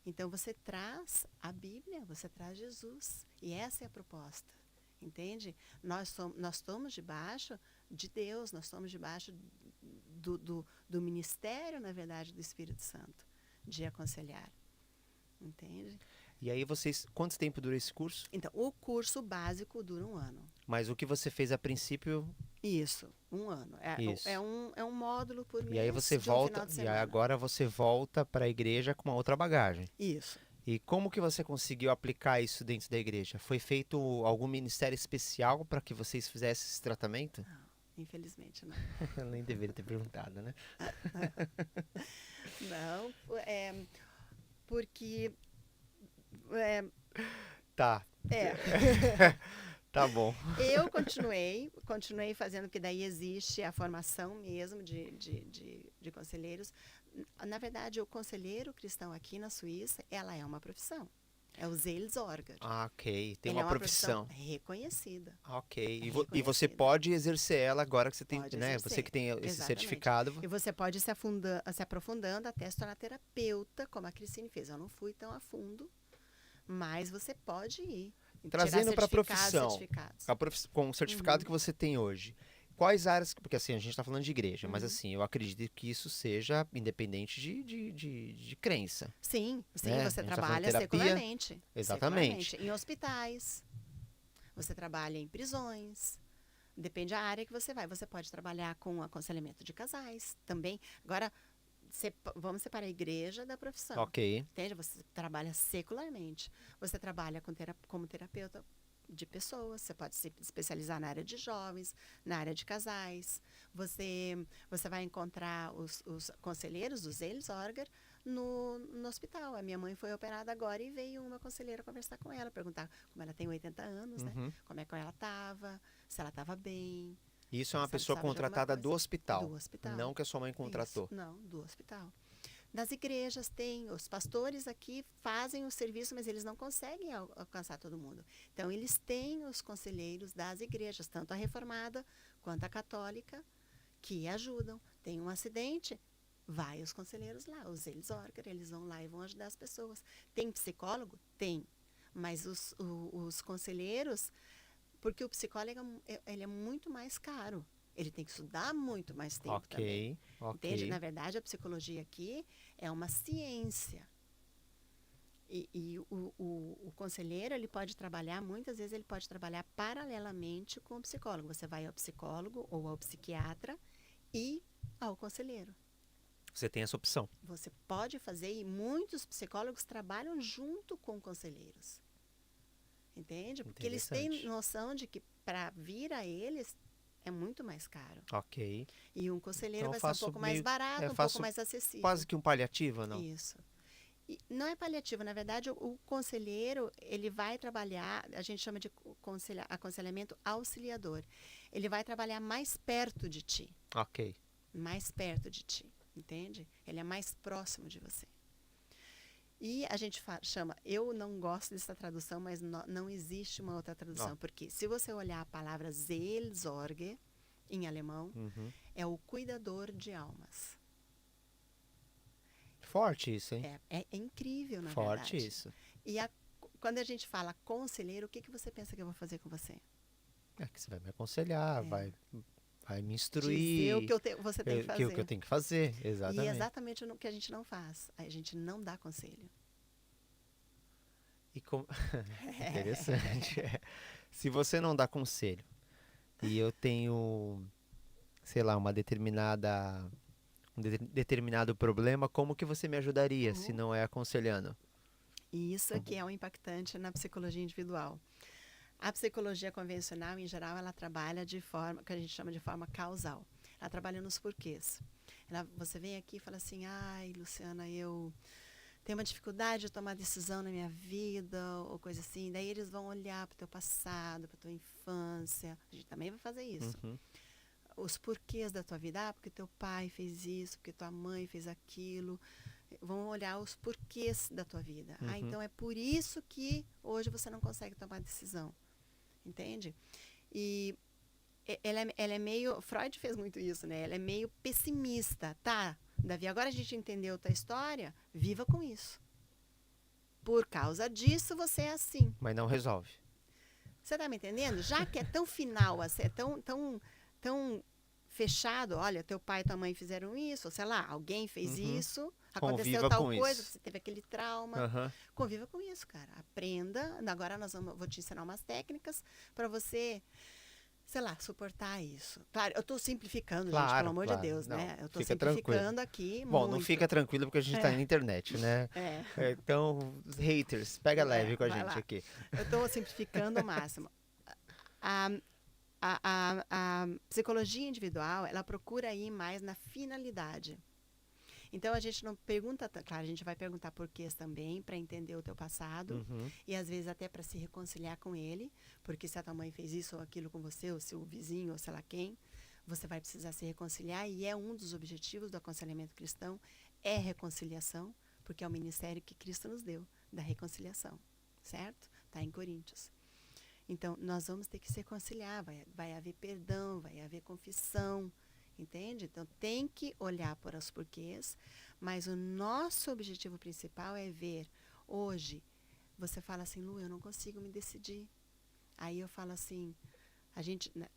Então você traz a Bíblia, você traz Jesus. E essa é a proposta. Entende? Nós estamos debaixo de Deus, nós estamos debaixo do ministério, na verdade, do Espírito Santo, de aconselhar. Entende? E aí vocês... Quanto tempo dura esse curso? Então, o curso básico dura 1 ano. Mas o que você fez a princípio... Isso, 1 ano. Isso. É um módulo por mês. E aí você de um volta... final de E semana. aí agora você volta para a igreja com uma outra bagagem. Isso. E como que você conseguiu aplicar isso dentro da igreja? Foi feito algum ministério especial para que vocês fizessem esse tratamento? Não, infelizmente não. Eu nem deveria ter perguntado, né? Não, porque... Tá. Tá bom. Eu continuei fazendo, porque daí existe a formação mesmo de conselheiros. Na verdade, o conselheiro cristão aqui na Suíça, ela é uma profissão. É o Seelsorger. Ah, ok. Tem Ele uma profissão. reconhecida. Ok. É E você reconhecida. pode exercer ela agora que você tem, Pode né? exercer. Você que tem esse Exatamente. certificado. E você pode se aprofundando até se tornar terapeuta, como a Cristine fez. Eu não fui tão a fundo, mas você pode ir. Trazendo para a tirar profissão. certificados. Com o certificado que você tem hoje. quais áreas, porque assim, a gente está falando de igreja, mas Uhum. assim, eu acredito que isso seja independente de crença, Sim, sim, né? você A gente está falando de trabalha terapia, secularmente. exatamente. Secularmente. Em hospitais, você trabalha em prisões. Depende da área que você vai. Você pode trabalhar com aconselhamento de casais também. Agora, vamos separar a igreja da profissão. Ok. Entende? Você trabalha secularmente. Você trabalha como terapeuta de pessoas. Você pode se especializar na área de jovens, na área de casais. Você vai encontrar os conselheiros dos Seelsorger no hospital. A minha mãe foi operada agora e veio uma conselheira conversar com ela, perguntar como ela tem 80 anos, né? Uhum. Como é que ela estava, se ela estava bem, Isso é uma se ela pessoa precisava de alguma contratada do coisa. hospital, Do hospital. não que a sua mãe Isso. contratou. Não, do hospital. Nas igrejas tem, os pastores aqui fazem o serviço, mas eles não conseguem alcançar todo mundo. Então, eles têm os conselheiros das igrejas, tanto a reformada quanto a católica, que ajudam. Tem um acidente, vai os conselheiros lá, os Seelsorger, eles vão lá e vão ajudar as pessoas. Tem psicólogo? Tem. Mas os conselheiros, porque o psicólogo ele é muito mais caro. Ele tem que estudar muito mais tempo Ok, também. ok. Entende? Na verdade, a psicologia aqui é uma ciência. E o conselheiro, ele pode trabalhar, muitas vezes ele pode trabalhar paralelamente com o psicólogo. Você vai ao psicólogo ou ao psiquiatra e ao conselheiro. Você tem essa opção. Você pode fazer, e muitos psicólogos trabalham junto com conselheiros. Entende? Porque eles têm Interessante. noção de que para vir a eles é muito mais caro. Ok. E um conselheiro Então eu vai ser um faço pouco mais meio, barato, um pouco faço mais acessível. quase que um paliativo, ou não? Isso. E não é paliativo, na verdade, o conselheiro, ele vai trabalhar, a gente chama de aconselhamento auxiliador. Ele vai trabalhar mais perto de ti, Ok. mais perto de ti, entende? Ele é mais próximo de você. E a gente chama, eu não gosto dessa tradução, mas não existe uma outra tradução, Ó. porque se você olhar a palavra Seelsorge, em alemão, Uhum. é o cuidador de almas. Forte isso, hein? É incrível, na Forte verdade. isso. E quando a gente fala conselheiro, o que você pensa que eu vou fazer com você? É que você vai me aconselhar, É, vai me dizer o instruir, que você tem que o que eu fazer. tenho que fazer, E é exatamente. exatamente o que a gente não faz. A gente não dá conselho. E como... Interessante. Se você não dá conselho e eu tenho, sei lá, determinado problema, como que você me ajudaria se Uhum. não é aconselhando? E isso aqui é o impactante na psicologia individual. A psicologia convencional, em geral, ela trabalha de forma, que a gente chama de forma causal. Ela trabalha nos porquês. Você vem aqui e fala assim, ai, Luciana, eu tenho uma dificuldade de tomar decisão na minha vida, ou coisa assim. Daí eles vão olhar para o teu passado, para a tua infância. A gente também vai fazer isso. Uhum. Os porquês da tua vida, porque teu pai fez isso, porque tua mãe fez aquilo. Vão olhar os porquês da tua vida. Uhum. Então é por isso que hoje você não consegue tomar decisão. Entende? E ela é meio... Freud fez muito isso, né? Ela é meio pessimista. Tá, Davi, agora a gente entendeu tua história, viva com isso. Por causa disso, você é assim. Mas não resolve. Você tá me entendendo? Já que é tão final, assim, é tão fechado, olha, teu pai e tua mãe fizeram isso, ou sei lá, alguém fez Uhum. isso, aconteceu Conviva tal com coisa, isso. você teve aquele trauma. Uhum. Conviva com isso, cara. Aprenda. Agora vou te ensinar umas técnicas para você, sei lá, suportar isso. Claro, eu estou simplificando, gente, pelo Claro, amor de claro. Deus, Não, né? Eu estou fica tranquilo. simplificando aqui Bom, não muito. fica tranquilo porque a gente tá na internet, né? É, Então, haters, pega leve com a vai gente lá. aqui. Eu estou simplificando ao máximo. A, a psicologia individual, ela procura ir mais na finalidade. Então, a gente não pergunta... Claro, a gente vai perguntar porquês também, para entender o teu passado. Uhum. E, às vezes, até para se reconciliar com ele. Porque se a tua mãe fez isso ou aquilo com você, ou seu vizinho, ou sei lá quem, você vai precisar se reconciliar. E é um dos objetivos do aconselhamento cristão, é reconciliação, porque é o ministério que Cristo nos deu, da reconciliação. Certo? Está em Coríntios. Então, nós vamos ter que se reconciliar. Vai haver perdão, vai haver confissão. Entende? Então, tem que olhar para os porquês, mas o nosso objetivo principal é ver, hoje, você fala assim, Lu, eu não consigo me decidir. Aí eu falo assim,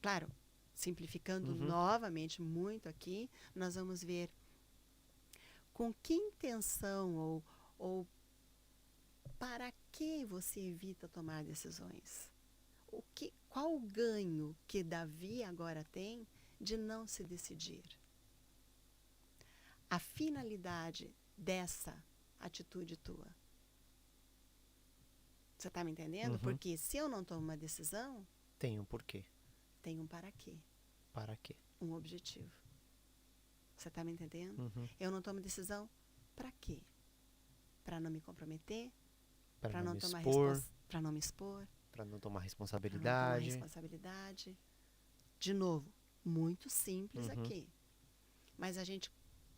claro, simplificando Uhum. novamente muito aqui, nós vamos ver com que intenção ou para que você evita tomar decisões. Qual o ganho que Davi agora tem de não se decidir? A finalidade dessa atitude tua. Você está me entendendo? Uhum. Porque se eu não tomo uma decisão, Tem um porquê. tem um para quê, Para quê? um objetivo. Você está me entendendo? Uhum. Eu não tomo decisão para quê? Para não me comprometer, Para não me tomar expor, para não me expor, para não tomar para não tomar responsabilidade. responsabilidade. De novo, muito simples Uhum. aqui. Mas a gente,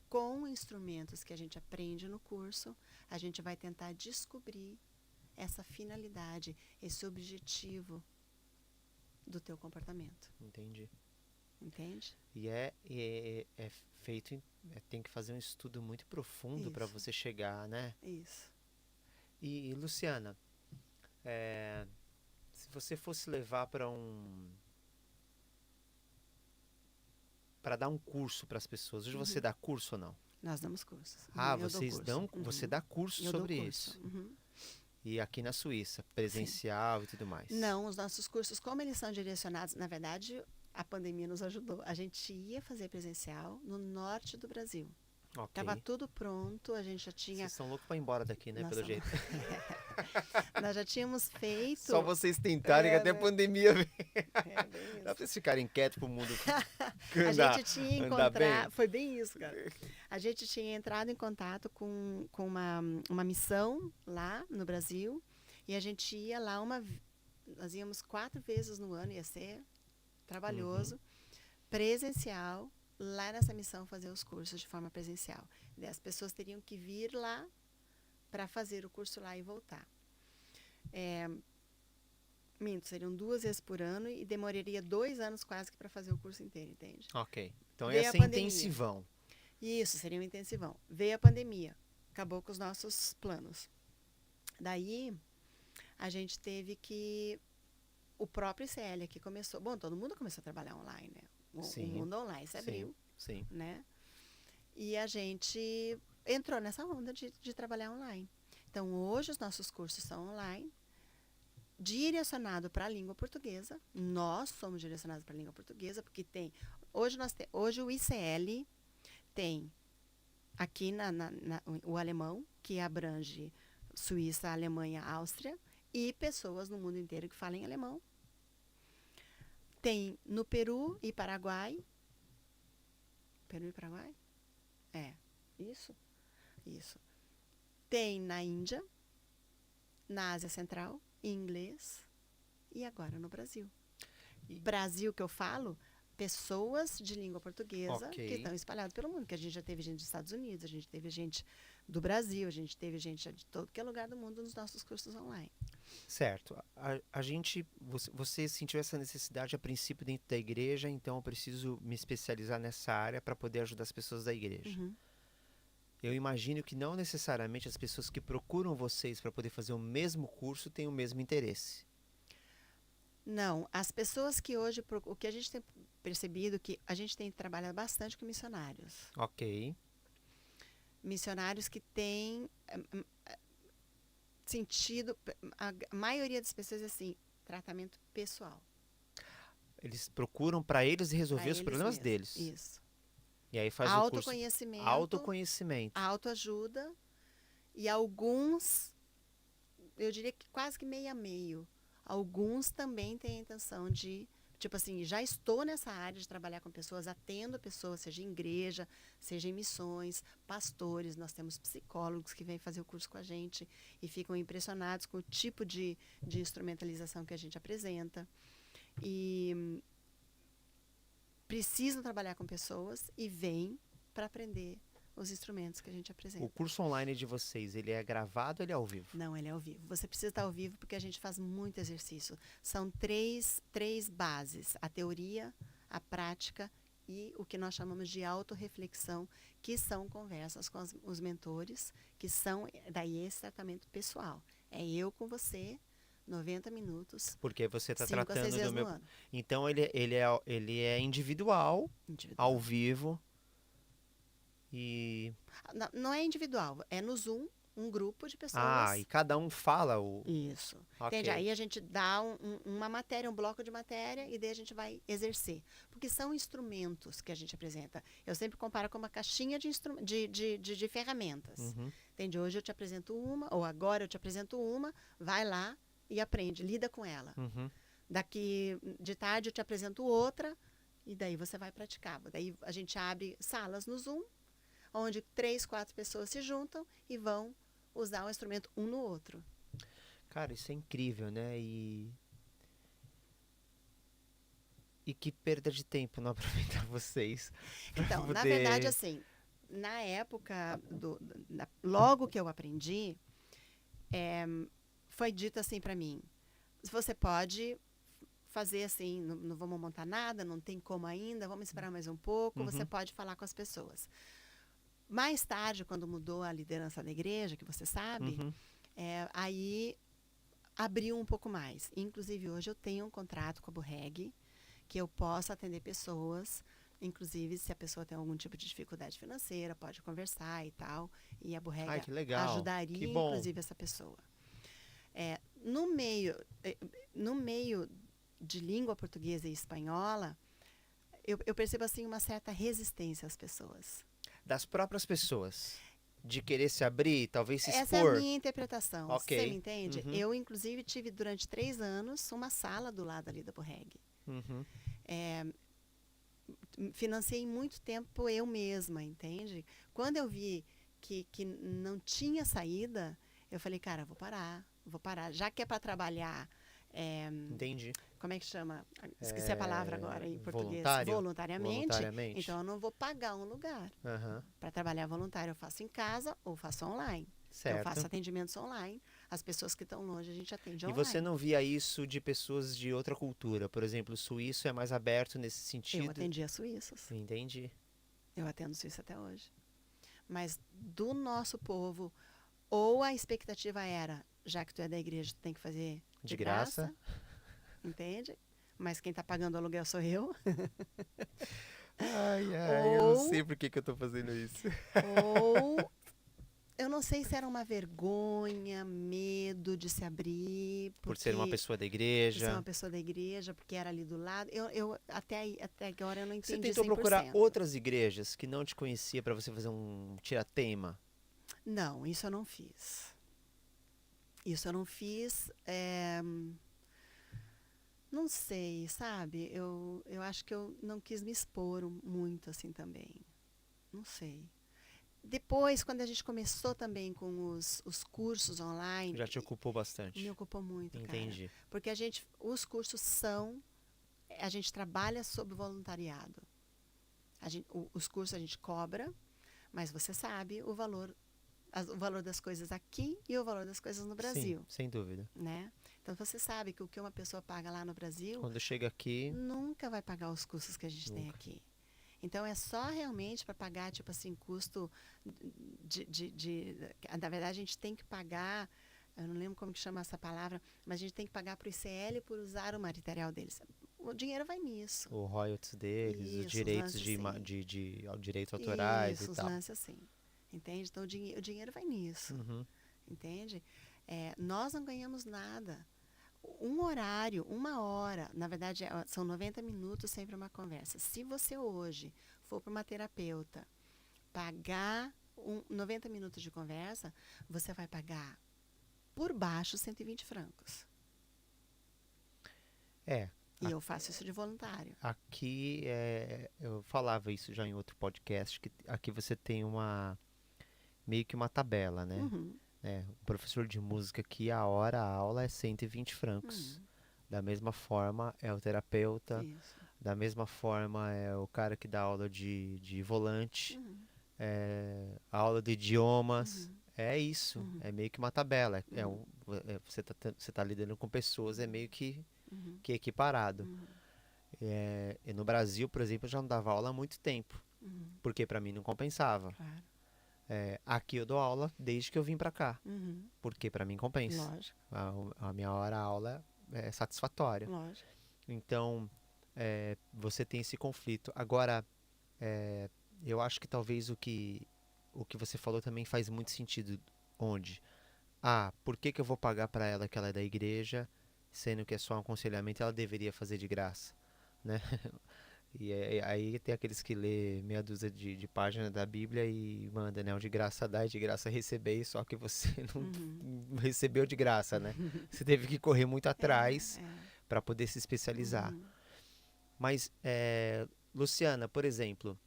com instrumentos que a gente aprende no curso, a gente vai tentar descobrir essa finalidade, esse objetivo do teu comportamento. Entendi. Entende? E é feito, tem que fazer um estudo muito profundo para Isso. você chegar, né? Isso. E Luciana, se você fosse levar para dar um curso para as pessoas, hoje você dá curso ou não? Nós damos cursos. Ah, Eu dou vocês curso. dão, você dá curso Eu dou sobre curso. isso. Uhum. E aqui na Suíça, presencial e tudo mais. Não, os nossos cursos, como eles são direcionados, na verdade, a pandemia nos ajudou. A gente ia fazer presencial no norte do Brasil. Ok. Tava tudo pronto, a gente já tinha. Vocês são loucos para ir embora daqui, né? Nós Pelo somos- jeito. Nós já tínhamos feito. Só vocês tentarem que até a né? pandemia vem. É bem Dá pra isso. vocês ficarem quietos pro mundo A andar, gente tinha andar bem? encontrado. Foi bem isso, cara. A gente tinha entrado em contato com uma missão lá no Brasil. E a gente ia lá nós íamos 4 vezes no ano, ia ser trabalhoso, presencial, lá nessa missão fazer os cursos de forma presencial. E as pessoas teriam que vir lá para fazer o curso lá e voltar. Minto, seriam 2 vezes por ano e demoraria 2 anos quase que para fazer o curso inteiro, entende? Ok. Então Veio ia a ser pandemia. intensivão. Isso, seria um intensivão. Veio a pandemia, acabou com os nossos planos. Daí, a gente teve que... O próprio ICL aqui começou... Bom, todo mundo começou a trabalhar online, né? O Sim. mundo online se abriu, Sim. né? E a gente entrou nessa onda de trabalhar online. Então, hoje os nossos cursos são online, direcionado para a língua portuguesa. Nós somos direcionados para a língua portuguesa, porque tem... Hoje o ICL tem aqui o alemão, que abrange Suíça, Alemanha, Áustria, e pessoas no mundo inteiro que falem alemão. Tem no Peru e Paraguai. Peru e Paraguai? Isso. Tem na Índia, na Ásia Central, em inglês, e agora no Brasil. Brasil que eu falo, pessoas de língua portuguesa que estão espalhadas pelo mundo, que a gente já teve gente dos Estados Unidos, a gente teve gente do Brasil, a gente teve gente de todo que é lugar do mundo nos nossos cursos online. Certo. Você sentiu essa necessidade a princípio dentro da igreja, então eu preciso me especializar nessa área para poder ajudar as pessoas da igreja. Eu imagino que não necessariamente as pessoas que procuram vocês para poder fazer o mesmo curso têm o mesmo interesse. Não, as pessoas que hoje, o que a gente tem percebido, que a gente tem trabalhado bastante com missionários. Ok. Missionários que têm sentido, a maioria das pessoas é assim, tratamento pessoal. Eles procuram para eles resolver os problemas deles. Isso. E aí faz o curso. Autoconhecimento. Autoajuda. E alguns, eu diria que quase que meio a meio. Alguns também têm a intenção de, tipo assim, já estou nessa área de trabalhar com pessoas, atendo pessoas, seja em igreja, seja em missões, pastores, nós temos psicólogos que vêm fazer o curso com a gente e ficam impressionados com o tipo de instrumentalização que a gente apresenta. E precisam trabalhar com pessoas e vêm para aprender os instrumentos que a gente apresenta. O curso online de vocês, ele é gravado ou ele é ao vivo? Não, ele é ao vivo. Você precisa estar ao vivo porque a gente faz muito exercício. São três bases: a teoria, a prática e o que nós chamamos de autorreflexão, que são conversas com os mentores, que são daí esse tratamento pessoal. É eu com você, 90 minutos, Porque você está 5 a 6 tratando do vezes no meu. ano, Então ele é individual, ao individual. vivo e. Não é individual, é no Zoom, um grupo de Ah, e pessoas. cada um fala o. Isso. Entende? Ok. Aí a gente dá uma matéria, um bloco de matéria, e daí a gente vai exercer. Porque são instrumentos que a gente apresenta. Eu sempre comparo com uma caixinha de ferramentas. Uhum, Entende? Hoje eu te apresento uma, ou agora eu te apresento uma, vai lá e aprende, lida com ela. uhum. Daqui de tarde eu te apresento outra, e daí você vai praticar. Daí a gente abre salas no Zoom, onde 3, 4 pessoas se juntam e vão usar o instrumento um no outro. Cara, isso é incrível, né? E que perda de tempo não aproveitar vocês pra Então, na verdade, poder. assim, na época, logo que eu aprendi, foi dito assim para mim: você pode fazer assim, não, não vamos montar nada, não tem como ainda, vamos esperar mais um pouco, você Uhum, pode falar com as pessoas. Mais tarde, quando mudou a liderança da igreja, que você sabe, uhum. aí abriu um pouco mais. Inclusive, hoje eu tenho um contrato com a Burreg, que eu posso atender pessoas, inclusive se a pessoa tem algum tipo de dificuldade financeira, pode conversar e tal, e a Ai, Burreg que legal. Que ajudaria, bom. inclusive, essa pessoa. É, no meio, eh, no meio de língua portuguesa e espanhola, eu percebo assim uma certa resistência às pessoas. Das próprias pessoas. De querer se abrir, talvez se Essa é a expor. minha interpretação. Você me Ok. entende? Uhum, Eu, inclusive, tive durante 3 anos uma sala do lado ali da Burreg. uhum. Financiei muito tempo eu mesma, entende? Quando eu vi que não tinha saída, eu falei, cara, vou parar, vou parar. Já que é para trabalhar, é, Entendi. como é que chama? Esqueci a palavra agora em português. Voluntário? Voluntariamente, Voluntariamente? então eu não vou pagar um lugar. Aham. Para trabalhar voluntário, eu faço em casa ou faço online. Então, eu faço Certo. atendimentos online. As pessoas que estão longe, a gente atende E você online. não via isso de pessoas de outra cultura? Por exemplo, o suíço é mais aberto nesse Eu sentido? atendi a suíços. Entendi. Eu atendo suíço até hoje. Mas do nosso povo, ou a expectativa era, já que tu é da igreja, tu tem que fazer De de graça? graça, entende? Mas quem está pagando o aluguel sou eu. Ai, ai, eu não Ou, sei por que que eu tô fazendo isso. ou eu não sei se era uma vergonha, medo de se abrir, Por ser uma porque pessoa da por ser uma igreja. pessoa da igreja, porque era ali do lado. Até agora eu não Você entendi tentou procurar 100%. outras igrejas que não te conhecia para você fazer um tiratema? Não, isso eu não fiz. Isso eu não fiz. Não sei, sabe? Eu acho que eu não quis me expor muito assim também. Não sei. Depois, quando a gente começou também com os cursos online, Já te ocupou me bastante. ocupou muito, cara. Entendi. Porque os cursos a gente trabalha sob voluntariado. Os cursos a gente cobra, mas você sabe o valor das coisas aqui e o valor das coisas no Sim, Brasil, sem dúvida. né? Então você sabe que o que uma pessoa paga lá no Brasil Quando chega aqui, nunca vai pagar os custos que a gente tem nunca. aqui. Então é só realmente para pagar, tipo assim, custo na verdade, a gente tem que pagar, eu não lembro como que chama essa palavra, mas a gente tem que pagar para o ICL por usar o material deles. O dinheiro vai nisso. O royalties deles, os Isso, os direitos lances assim. direitos autorais e Isso, os tal. lances assim. Entende? Então o dinheiro vai nisso. Uhum. Entende? Nós não ganhamos nada. Um horário, uma hora, na verdade são 90 minutos sempre uma conversa. Se você hoje for para uma terapeuta pagar 90 minutos de conversa, você vai pagar por baixo 120 francos. É, E eu faço isso de voluntário. aqui eu falava isso já em outro podcast, que aqui você tem meio que uma tabela, né? Uhum, O professor de música aqui, a aula é 120 francos. uhum, Da mesma forma é o terapeuta, isso. da mesma forma é o cara que dá aula de volante, Uhum, a aula de idiomas. uhum, É isso, uhum, é meio que uma tabela. uhum, Você tá lidando com pessoas, é meio uhum, que equiparado. uhum, E no Brasil, por exemplo, eu já não dava aula há muito tempo, uhum, porque para mim não compensava. claro. Aqui eu dou aula desde que eu vim pra cá, Uhum. porque pra mim compensa. Lógico, A minha hora aula é satisfatória. lógico. Então, você tem esse conflito. Agora, é, eu acho que talvez o que você falou também faz muito sentido. Onde? Por que que eu vou pagar pra ela que ela é da igreja, sendo que é só um aconselhamento, ela deveria fazer de graça, né? E aí tem aqueles que lê meia dúzia de páginas da Bíblia e manda, né? O de graça dá e de graça receber, só que você não, Uhum. não recebeu de graça, né? Você teve que correr muito É, atrás é. para poder se especializar. Uhum. Mas, Luciana, por exemplo,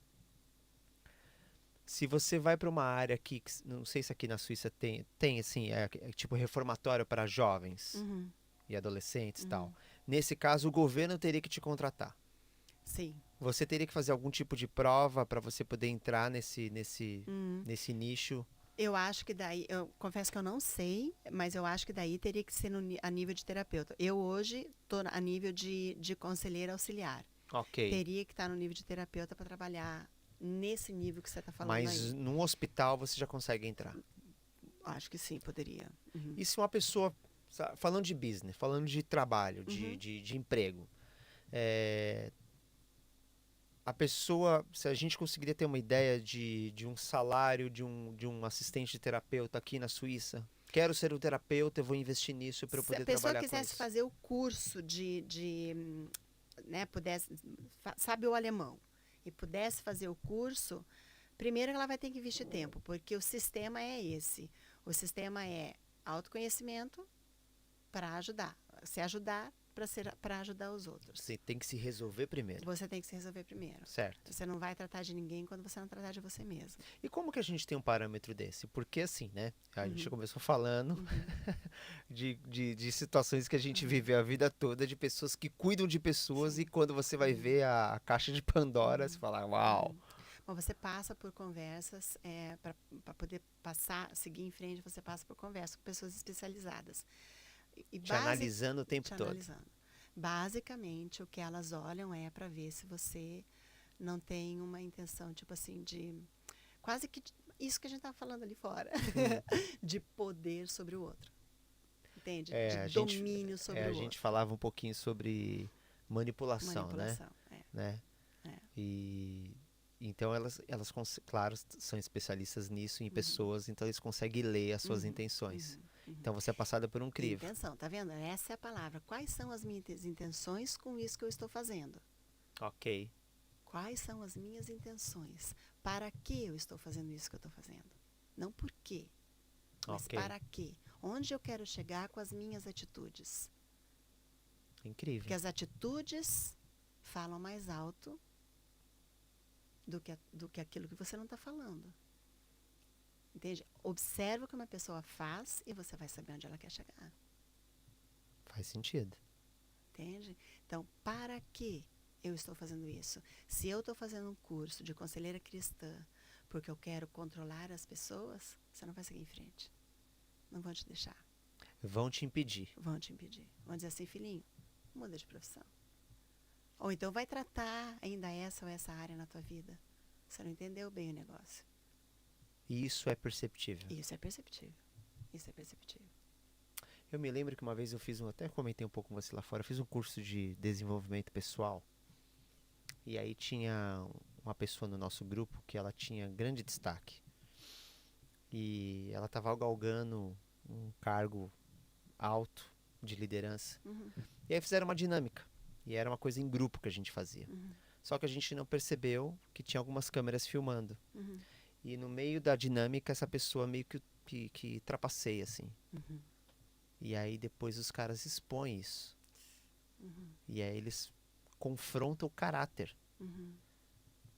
se você vai para uma área não sei se aqui na Suíça tem assim, tipo reformatório para jovens Uhum. e adolescentes e tal. Uhum. Nesse caso, o governo teria que te contratar. Sim. Você teria que fazer algum tipo de prova para você poder entrar nesse, nesse, Uhum. nesse nicho? Eu acho que daí, eu confesso que eu não sei, mas eu acho que daí teria que ser a nível de terapeuta. Eu hoje estou a nível de conselheira auxiliar. Ok. Teria que estar no nível de terapeuta para trabalhar nesse nível que você está falando Mas aí. num hospital você já consegue entrar. Acho que sim, poderia. Uhum. E se uma pessoa, falando de business, falando de trabalho, de, Uhum. de, de emprego, é, a pessoa, se a gente conseguiria ter uma ideia de um salário de um assistente de terapeuta aqui na Suíça, quero ser um terapeuta, eu vou investir nisso para eu Se a poder pessoa trabalhar com quisesse isso. fazer o curso né, pudesse, sabe o alemão, e pudesse fazer o curso, primeiro ela vai ter que investir tempo, porque o sistema é esse. O sistema é autoconhecimento para ajudar, se ajudar para ajudar os outros. Você tem que se resolver primeiro, Você tem que se resolver primeiro. certo? Você não vai tratar de ninguém quando você não tratar de você mesmo. E como que a gente tem um parâmetro desse? Porque assim, né? A gente Uhum, começou falando uhum, de situações que a gente uhum, viveu a vida toda, de pessoas que cuidam de pessoas e sim. quando você vai Uhum, ver a caixa de Pandora, você uhum, fala, uau, uhum. Bom, você passa por conversas, para poder passar, seguir em frente, você passa por conversas com pessoas especializadas. E te analisando o tempo te todo. analisando. Basicamente, o que elas olham é para ver se você não tem uma intenção, tipo assim, de quase que isso que a gente estava falando ali fora, Hum. de poder sobre o outro, entende? De É, a gente, domínio sobre a o gente outro, falava um pouquinho sobre manipulação, né? manipulação, Né? é. E então claro, são especialistas nisso, em Uhum, pessoas, então eles conseguem ler as suas uhum, intenções. uhum, uhum. Então você é passada por um crivo. Intenção, tá vendo? Essa é a palavra. Quais são as minhas intenções com isso que eu estou fazendo? Ok, Quais são as minhas intenções? Para que eu estou fazendo isso que eu estou fazendo? Não por quê, mas ok. para quê? Onde eu quero chegar com as minhas atitudes? Porque Incrível. as atitudes falam mais alto do que aquilo que você não está falando. Entende? Observa o que uma pessoa faz e você vai saber onde ela quer chegar. Faz sentido. Entende? Então, para que eu estou fazendo isso? Se eu estou fazendo um curso de conselheira cristã porque eu quero controlar as pessoas, você não vai seguir em frente. Não vão te deixar. Vão te impedir. Vão te impedir. Vão dizer assim, filhinho, muda de profissão. Ou então vai tratar ainda essa ou essa área na tua vida. Você não entendeu bem o negócio. E isso é perceptível. Isso é perceptível. Isso é perceptível. Eu me lembro que uma vez até comentei um pouco com você lá fora, eu fiz um curso de desenvolvimento pessoal. E aí tinha uma pessoa no nosso grupo que ela tinha grande destaque. E ela estava galgando um cargo alto de liderança. Uhum, E aí fizeram uma dinâmica. E era uma coisa em grupo que a gente fazia. uhum, Só que a gente não percebeu que tinha algumas câmeras filmando. uhum, E no meio da dinâmica, essa pessoa meio que trapaceia, assim. uhum, E aí depois os caras expõem isso. uhum, E aí eles confrontam o caráter. uhum,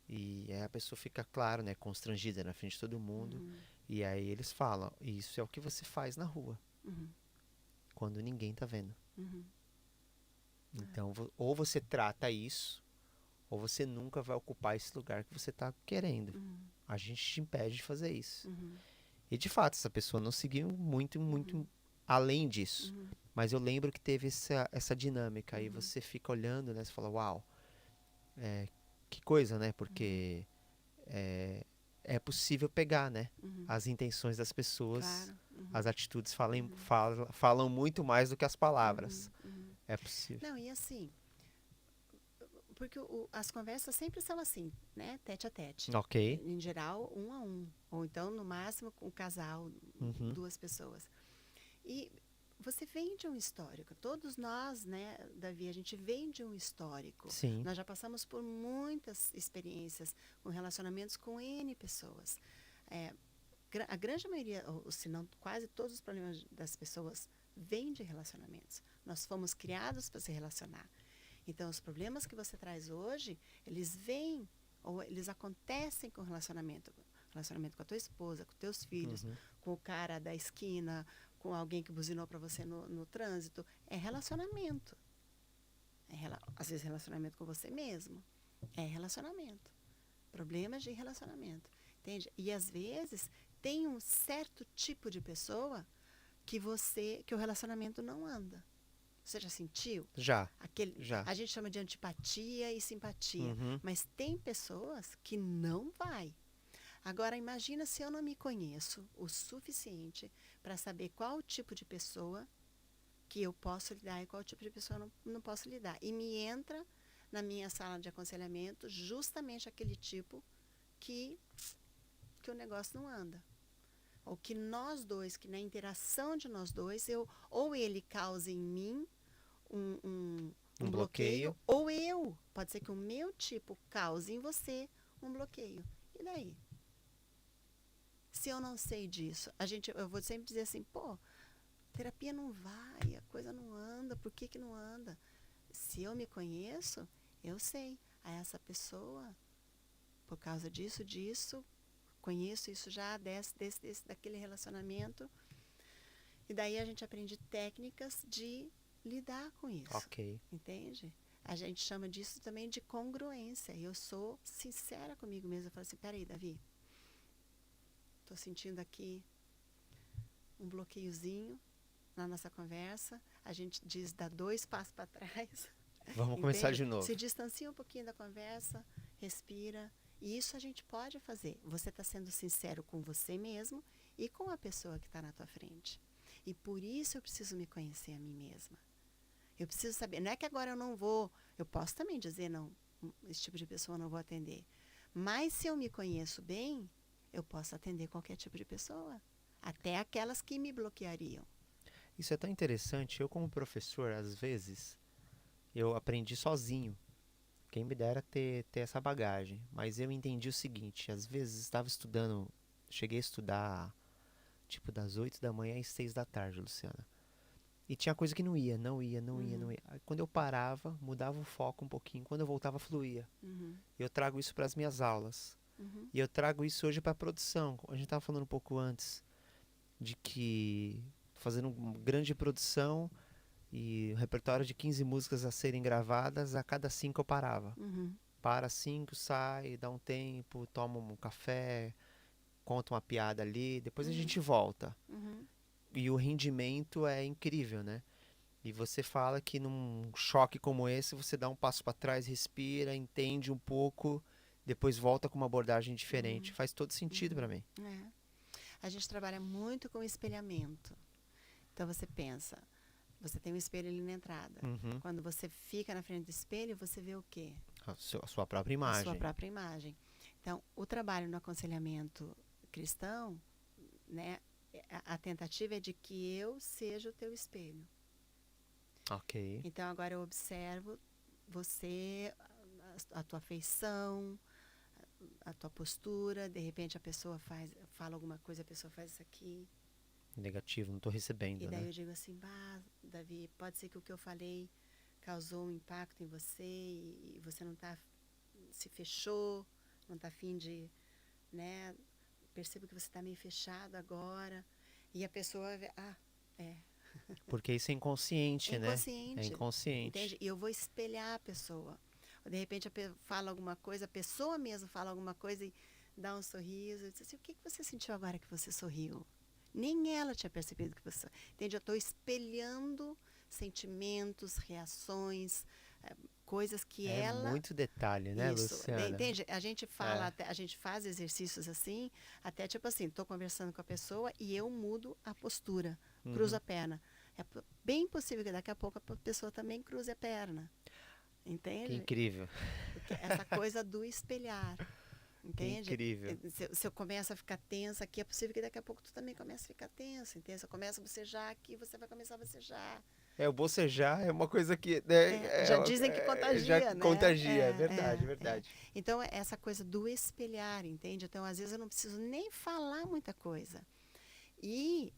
E aí a pessoa fica, claro, né, constrangida na frente de todo mundo. uhum, E aí eles falam, isso é o que você faz na rua, uhum, quando ninguém tá vendo. uhum. Então, ou você trata isso, ou você nunca vai ocupar esse lugar que você tá querendo. Uhum, A gente te impede de fazer isso. uhum, E de fato, essa pessoa não seguiu muito, uhum, muito além disso. uhum, Mas eu lembro que teve essa dinâmica. Aí uhum, você fica olhando, né? Você fala, uau, que coisa, né? uhum, Porque é possível pegar, né? Uhum. As intenções das pessoas, Claro. Uhum. as atitudes Uhum. falam muito mais do que as palavras. Uhum. Uhum. É possível. Não, e assim, porque as conversas sempre são assim, né? Tete a tete. Ok. Em geral, um a um. Ou então, no máximo, um casal, Uhum. duas pessoas. E você vem de um histórico. Todos nós, né, Davi, a gente vem de um histórico. Sim. Nós já passamos por muitas experiências com relacionamentos com N pessoas. É, a grande maioria, ou se não quase todos os problemas das pessoas vêm de relacionamentos. Nós fomos criados para se relacionar. Então, os problemas que você traz hoje, eles vêm ou eles acontecem com relacionamento. Relacionamento com a tua esposa, com teus filhos, Uhum. com o cara da esquina, com alguém que buzinou para você no trânsito. É relacionamento. Às vezes, relacionamento com você mesmo. É relacionamento. Problemas de relacionamento. Entende? E às vezes, tem um certo tipo de pessoa que o relacionamento não anda. Você já sentiu? Já. Aquele, Já. a gente chama de antipatia e simpatia. Uhum. Mas tem pessoas que não vai. Agora, imagina se eu não me conheço o suficiente para saber qual tipo de pessoa que eu posso lidar e qual tipo de pessoa eu não posso lidar. E me entra na minha sala de aconselhamento justamente aquele tipo que o negócio não anda. Ou que nós dois, que na interação de nós dois, ou ele cause em mim um bloqueio, ou pode ser que o meu tipo cause em você um bloqueio. E daí? Se eu não sei disso, eu vou sempre dizer assim, pô, terapia não vai, a coisa não anda, por que não anda? Se eu me conheço, eu sei. A essa pessoa, por causa disso, conheço isso já, daquele relacionamento. E daí a gente aprende técnicas de lidar com isso. Ok. Entende? A gente chama disso também de congruência. E eu sou sincera comigo mesma. Eu falo assim, peraí, Davi, tô sentindo aqui um bloqueiozinho na nossa conversa. A gente diz, dá 2 passos para trás. Vamos começar de novo. Se distancia um pouquinho da conversa, respira. E isso a gente pode fazer. Você está sendo sincero com você mesmo e com a pessoa que está na tua frente. E por isso eu preciso me conhecer a mim mesma. Eu preciso saber. Não é que agora eu não vou. Eu posso também dizer, não, esse tipo de pessoa eu não vou atender. Mas se eu me conheço bem, eu posso atender qualquer tipo de pessoa. Até aquelas que me bloqueariam. Isso é tão interessante. Eu, como professor, às vezes, eu aprendi sozinho. Quem me dera ter essa bagagem. Mas eu entendi o seguinte: às vezes estava estudando, cheguei a estudar tipo das 8 da manhã às 6 da tarde, Luciana. E tinha coisa que não ia, não ia, não ia, não ia. Aí, quando eu parava, mudava o foco um pouquinho. Quando eu voltava, fluía. Uhum. Eu trago isso para as minhas aulas. Uhum. E eu trago isso hoje para a produção. A gente estava falando um pouco antes de que fazendo uma grande produção e um repertório de 15 músicas a serem gravadas, a cada 5 eu parava. Uhum. Para 5, sai, dá um tempo, toma um café, conta uma piada ali, depois a gente volta. Uhum. E o rendimento é incrível, né? E você fala que num choque como esse, você dá um passo para trás, respira, entende um pouco, depois volta com uma abordagem diferente. Uhum. Faz todo sentido para mim. É. A gente trabalha muito com espelhamento. Então você pensa, você tem um espelho ali na entrada. Uhum. Quando você fica na frente do espelho, você vê o quê? A sua própria A sua imagem. própria imagem. Então, o trabalho no aconselhamento cristão, né, a tentativa é de que eu seja o teu espelho. Ok. Então, agora eu observo você, a tua feição, a tua postura. De repente, a pessoa fala alguma coisa, a pessoa faz isso aqui. Negativo, não tô recebendo, E daí né? eu digo assim, Davi, pode ser que o que eu falei causou um impacto em você e você não tá, se fechou, não tá afim de, né, percebo que você está meio fechado agora. E a pessoa vê, é Porque isso é inconsciente, né? É inconsciente, inconsciente. entende? E eu vou espelhar a pessoa. Ou de repente fala alguma coisa, a pessoa mesmo fala alguma coisa e dá um sorriso. Eu disse assim, o que você sentiu agora que você sorriu? Nem ela tinha percebido que você... Entende? Eu estou espelhando sentimentos, reações, coisas que É ela. muito detalhe, né, Isso, Luciana? entende? A gente fala, É. a gente faz exercícios assim, até tipo assim, estou conversando com a pessoa e eu mudo a postura, cruzo Uhum. a perna. É bem possível que daqui a pouco a pessoa também cruze a perna, Que entende? incrível. Porque essa coisa do espelhar, Que entende? incrível. Se eu começo a ficar tensa aqui, é possível que daqui a pouco tu também comece a ficar tensa, entende? Se eu começo a bocejar aqui, você vai começar a bocejar. É, o bocejar é uma coisa que, né, Já dizem que já contagia, né? contagia, é verdade, é verdade. Então, essa coisa do espelhar, entende? Então, às vezes, eu não preciso nem falar muita coisa. E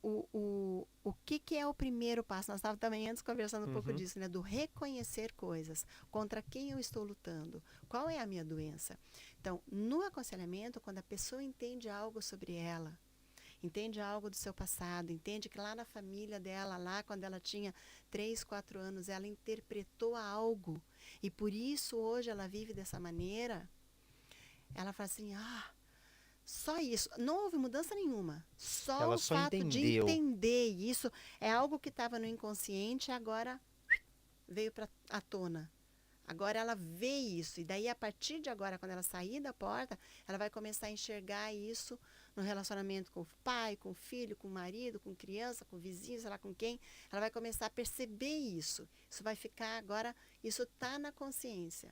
o que é o primeiro passo? Nós estávamos também antes conversando um pouco Uhum. disso, né? Do reconhecer coisas. Contra quem eu estou lutando? Qual é a minha doença? Então, no aconselhamento, quando a pessoa entende algo sobre ela, entende algo do seu passado, entende que lá na família dela, lá quando ela tinha 3, 4 anos, ela interpretou algo e por isso hoje ela vive dessa maneira, ela fala assim, só isso, não houve mudança nenhuma, só Ela o só fato de entendeu. entender isso é algo que estava no inconsciente e agora veio para a tona. Agora ela vê isso, e daí a partir de agora, quando ela sair da porta, ela vai começar a enxergar isso no relacionamento com o pai, com o filho, com o marido, com criança, com o vizinho, sei lá com quem. Ela vai começar a perceber isso. Isso vai ficar agora, isso está na consciência.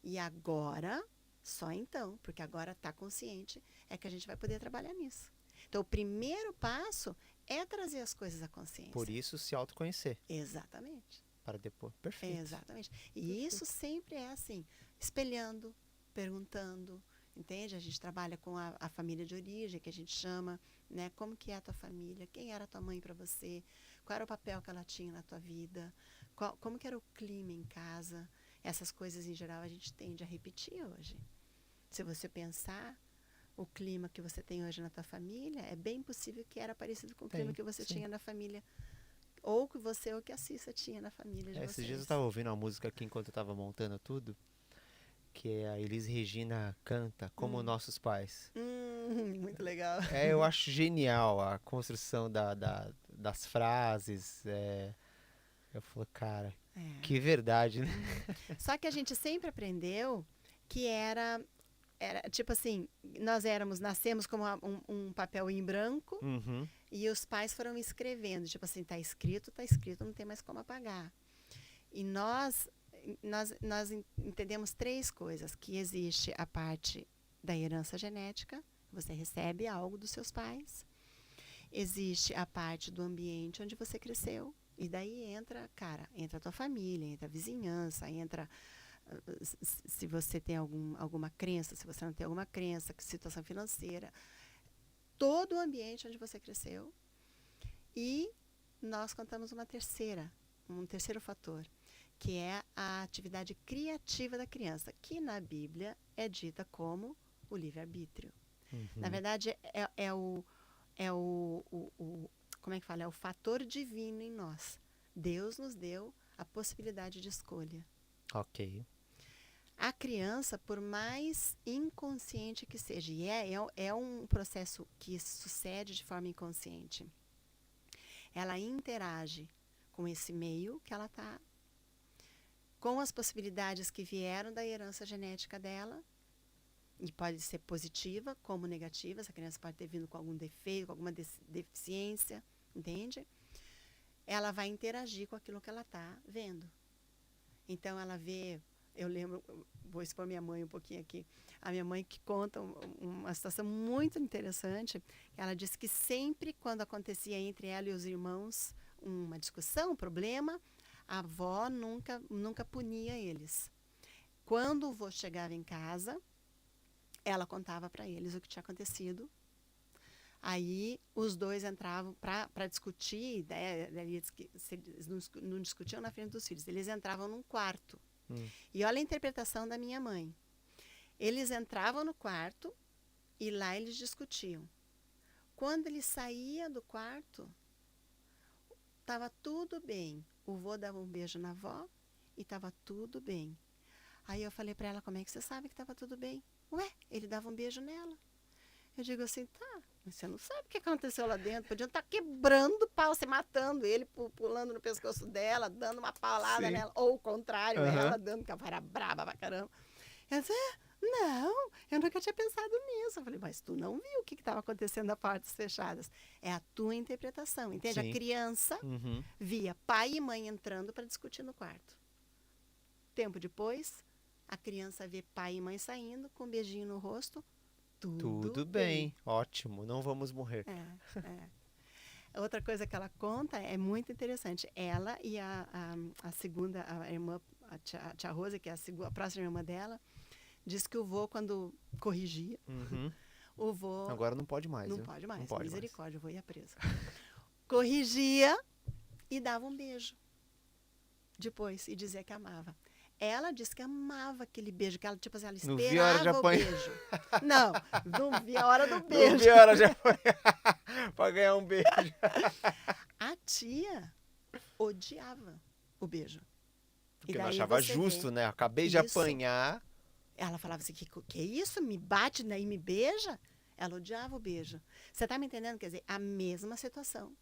E agora, só então, porque agora está consciente, é que a gente vai poder trabalhar nisso. Então, o primeiro passo é trazer as coisas à Por consciência. isso, se autoconhecer. Exatamente. Para depois. Perfeito. Exatamente. E isso Perfeito. sempre é assim, espelhando, perguntando, entende? A gente trabalha com a família de origem, que a gente chama, né? Como que é a tua família? Quem era a tua mãe para você? Qual era o papel que ela tinha na tua vida? Como que era o clima em casa? Essas coisas, em geral, a gente tende a repetir hoje. Se você pensar, o clima que você tem hoje na tua família é bem possível que era parecido com o clima Tem, que você sim. tinha na família, ou que você ou que a Cissa tinha na família de Esses dias eu vocês. tava ouvindo uma música aqui enquanto eu tava montando tudo, que é a Elis Regina canta Como Hum. Nossos Pais. Muito legal. É, eu acho genial a construção das frases. Eu falo, cara, É. que verdade, né? Só que a gente sempre aprendeu que era tipo assim, nascemos com um papel em branco Uhum. e os pais foram escrevendo, tipo assim, tá escrito, não tem mais como apagar. E nós entendemos três coisas, que existe a parte da herança genética, você recebe algo dos seus pais. Existe a parte do ambiente onde você cresceu. E daí entra a tua família, entra a vizinhança, entra se você tem alguma crença, se você não tem alguma crença, situação financeira, todo o ambiente onde você cresceu. E nós contamos um terceiro fator, que é a atividade criativa da criança, que na Bíblia é dita como o livre-arbítrio. Na Uhum. verdade, como é que fala? É o fator divino em nós. Deus nos deu a possibilidade de escolha. Ok. A criança, por mais inconsciente que seja, e é um processo que sucede de forma inconsciente, ela interage com esse meio que ela está, com as possibilidades que vieram da herança genética dela, e pode ser positiva como negativa, essa criança pode ter vindo com algum defeito, com alguma deficiência, entende? Ela vai interagir com aquilo que ela está vendo. Então, ela vê, eu lembro, vou expor minha mãe um pouquinho aqui, a minha mãe que conta uma situação muito interessante, ela disse que sempre quando acontecia entre ela e os irmãos uma discussão, um problema, a avó nunca punia eles. Quando o vô chegava em casa, ela contava para eles o que tinha acontecido. Aí os dois entravam para discutir, né? Eles não discutiam na frente dos filhos, eles entravam num quarto. E olha a interpretação da minha mãe. Eles entravam no quarto e lá eles discutiam. Quando ele saía do quarto, estava tudo bem. O vô dava um beijo na avó e estava tudo bem. Aí eu falei para ela, como é que você sabe que estava tudo bem? Ué, ele dava um beijo nela. Eu digo assim, tá, Você não sabe o que aconteceu lá dentro. Podiam estar quebrando o pau, se matando, ele pulando no pescoço dela, dando uma paulada Sim. nela, ou o contrário, Aham. ela dando, que ela era braba pra caramba. Eu disse, não, eu nunca tinha pensado nisso. Eu falei, mas tu não viu o que estava acontecendo a portas fechadas. É a tua interpretação, entende? Sim. A criança Uhum. via pai e mãe entrando para discutir no quarto. Tempo depois, a criança vê pai e mãe saindo com um beijinho no rosto. Tudo bem. Ótimo. Não vamos morrer. Outra coisa que ela conta é muito interessante. Ela e a segunda, a irmã, a tia Rosa, que é a próxima irmã dela, diz que o vô, quando corrigia, Uhum. o vô... Agora não pode mais, Não viu? pode mais, Não pode mais. misericórdia, o vô ia preso. Corrigia e dava um beijo. Depois, e dizia que amava. Ela disse que amava aquele beijo, que ela, tipo assim, ela Não vi a hora de esperava o apanhar. beijo. Não via a hora do Não beijo. vi a hora de apanhar pra ganhar um beijo. A tia odiava o beijo. Porque E não daí achava você justo, vê. né? Acabei de Isso. apanhar. Ela falava assim, que isso? Me bate daí, me beija? Ela odiava o beijo. Você tá me entendendo? Quer dizer, a mesma situação.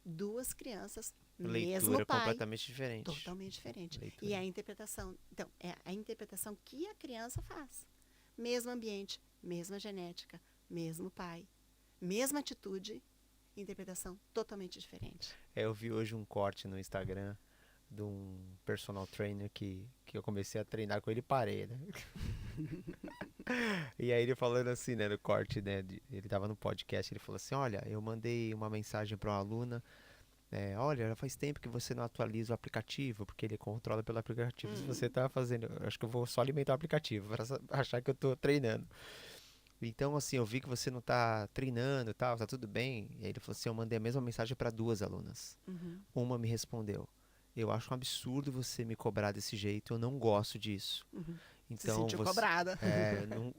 Duas crianças, mesmo Leitura pai, completamente diferente. totalmente diferente. Leitura. E a interpretação, então, é a interpretação que a criança faz. Mesmo ambiente, mesma genética, mesmo pai, mesma atitude, interpretação totalmente diferente. Eu vi hoje um corte no Instagram de um personal trainer que eu comecei a treinar com ele e parei, né? E aí ele falando assim, né, no corte, né, ele tava no podcast, ele falou assim, olha, eu mandei uma mensagem para uma aluna, olha, faz tempo que você não atualiza o aplicativo, porque ele controla pelo aplicativo. Se você tá fazendo, eu acho que eu vou só alimentar o aplicativo, para achar que eu tô treinando. Então, assim, eu vi que você não tá treinando e tal, tá tudo bem? E aí ele falou assim, eu mandei a mesma mensagem para duas alunas. Uma me respondeu, eu acho um absurdo você me cobrar desse jeito, eu não gosto disso. Se Então, sentiu cobrada.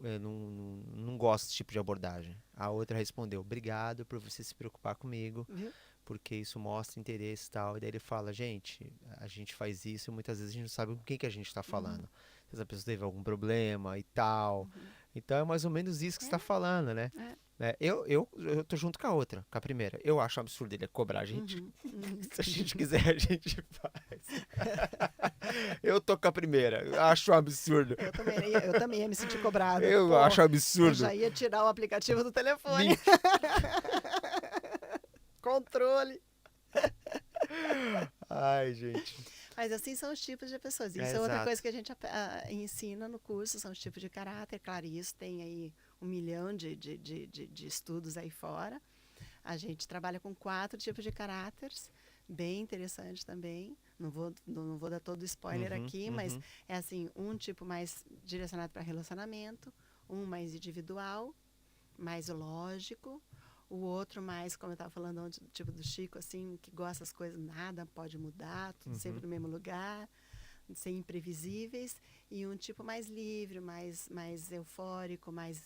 eu não gosto desse tipo de abordagem. A outra respondeu, obrigado por você se preocupar comigo, Viu? porque isso mostra interesse e tal. E daí ele fala, gente, a gente faz isso e muitas vezes a gente não sabe com quem que a gente está falando. Se essa pessoa teve algum problema e tal. Então é mais ou menos isso que você está falando, né? Eu tô junto com a outra, com a primeira. Eu acho um absurdo ele cobrar a gente. Se a gente quiser, a gente faz. Eu tô com a primeira. Eu acho um absurdo. Eu também ia me sentir cobrada. Eu Pô, acho um eu absurdo. já ia tirar o aplicativo do telefone. Controle. Ai, gente. Mas assim são os tipos de pessoas. Isso é outra Exato. coisa que a gente ensina no curso, são os tipos de caráter. Claro, isso tem aí 1 milhão de estudos aí fora. A gente trabalha com 4 tipos de caráteres, bem interessante também. Não vou dar todo o spoiler aqui, mas é assim, um tipo mais direcionado para relacionamento, um mais individual, mais lógico, o outro mais, como eu estava falando antes, tipo do Chico, assim, que gosta das coisas, nada pode mudar, tudo sempre no mesmo lugar, sem imprevisíveis, e um tipo mais livre, mais eufórico, mais,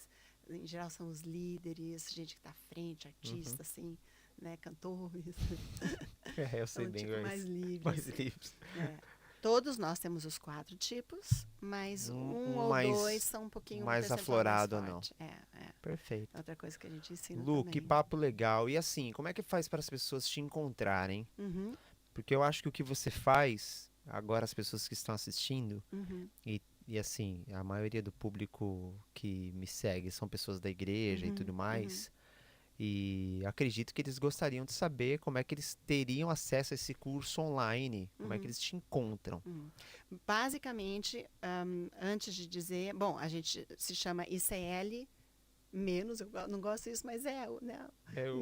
em geral são os líderes, gente que está à frente, artista, assim, né, cantores. Eu sei São um bem tipo mais livre. mais assim. livres. Todos nós temos os 4 tipos, mas um ou mais- 2 são um pouquinho mais percentual aflorado ou mais não. forte. Perfeito. Outra coisa que a gente ensina Lu, também. que papo legal. E assim, como é que faz para as pessoas te encontrarem? Uhum, Porque eu acho que o que você faz, agora as pessoas que estão assistindo, uhum, e assim, a maioria do público que me segue são pessoas da igreja e tudo mais. E acredito que eles gostariam de saber como é que eles teriam acesso a esse curso online, como é que eles te encontram. Basicamente, antes de dizer, bom, a gente se chama ICL menos, eu não gosto disso, mas né?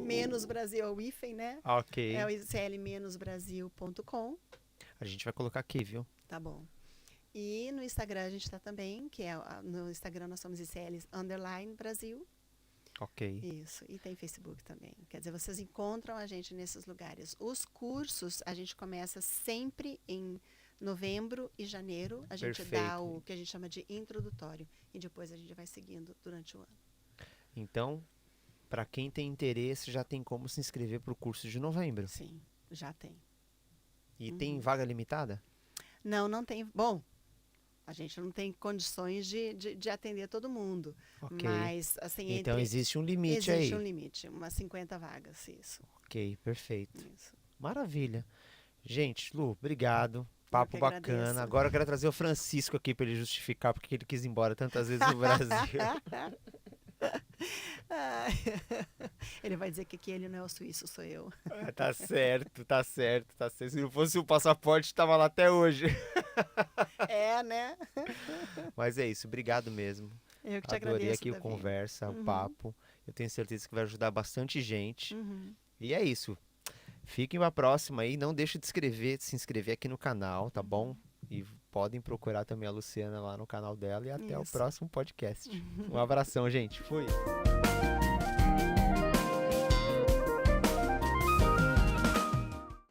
Menos Brasil, é o hífen, né? Ok. É o icl-brasil.com. A gente vai colocar aqui, viu? Tá bom. E no Instagram a gente está também, que é no Instagram nós somos ICL_Brasil. Ok. Isso, e tem Facebook também. Quer dizer, vocês encontram a gente nesses lugares. Os cursos a gente começa sempre em novembro e janeiro. A gente dá Perfeito. o que a gente chama de introdutório. E depois a gente vai seguindo durante o ano. Então, para quem tem interesse, já tem como se inscrever para o curso de novembro. Sim, já tem. E tem vaga limitada? Não tem. Bom, A gente não tem condições de atender todo mundo. Ok. Mas, assim, Então existe um limite existe um aí. limite, umas 50 vagas, isso. Ok, perfeito. Isso. Maravilha. Gente, Lu, obrigado. Eu que Papo bacana. agradeço. Agora eu quero trazer o Francisco aqui para ele justificar porque ele quis ir embora tantas vezes do Brasil. Ai. Ele vai dizer que aqui ele não é o suíço, sou eu. Tá certo, tá certo, tá certo. Se não fosse o passaporte, tava lá até hoje. É, né? Mas é isso, obrigado mesmo. Eu que te Adorei agradeço, aqui o Davi. conversa, o Uhum, papo. Eu tenho certeza que vai ajudar bastante gente. uhum. E é isso. Fiquem pra próxima aí. Não deixe de se inscrever aqui no canal, tá bom? E podem procurar também a Luciana lá no canal dela. E até o Isso. próximo podcast. Um abração, gente. Fui.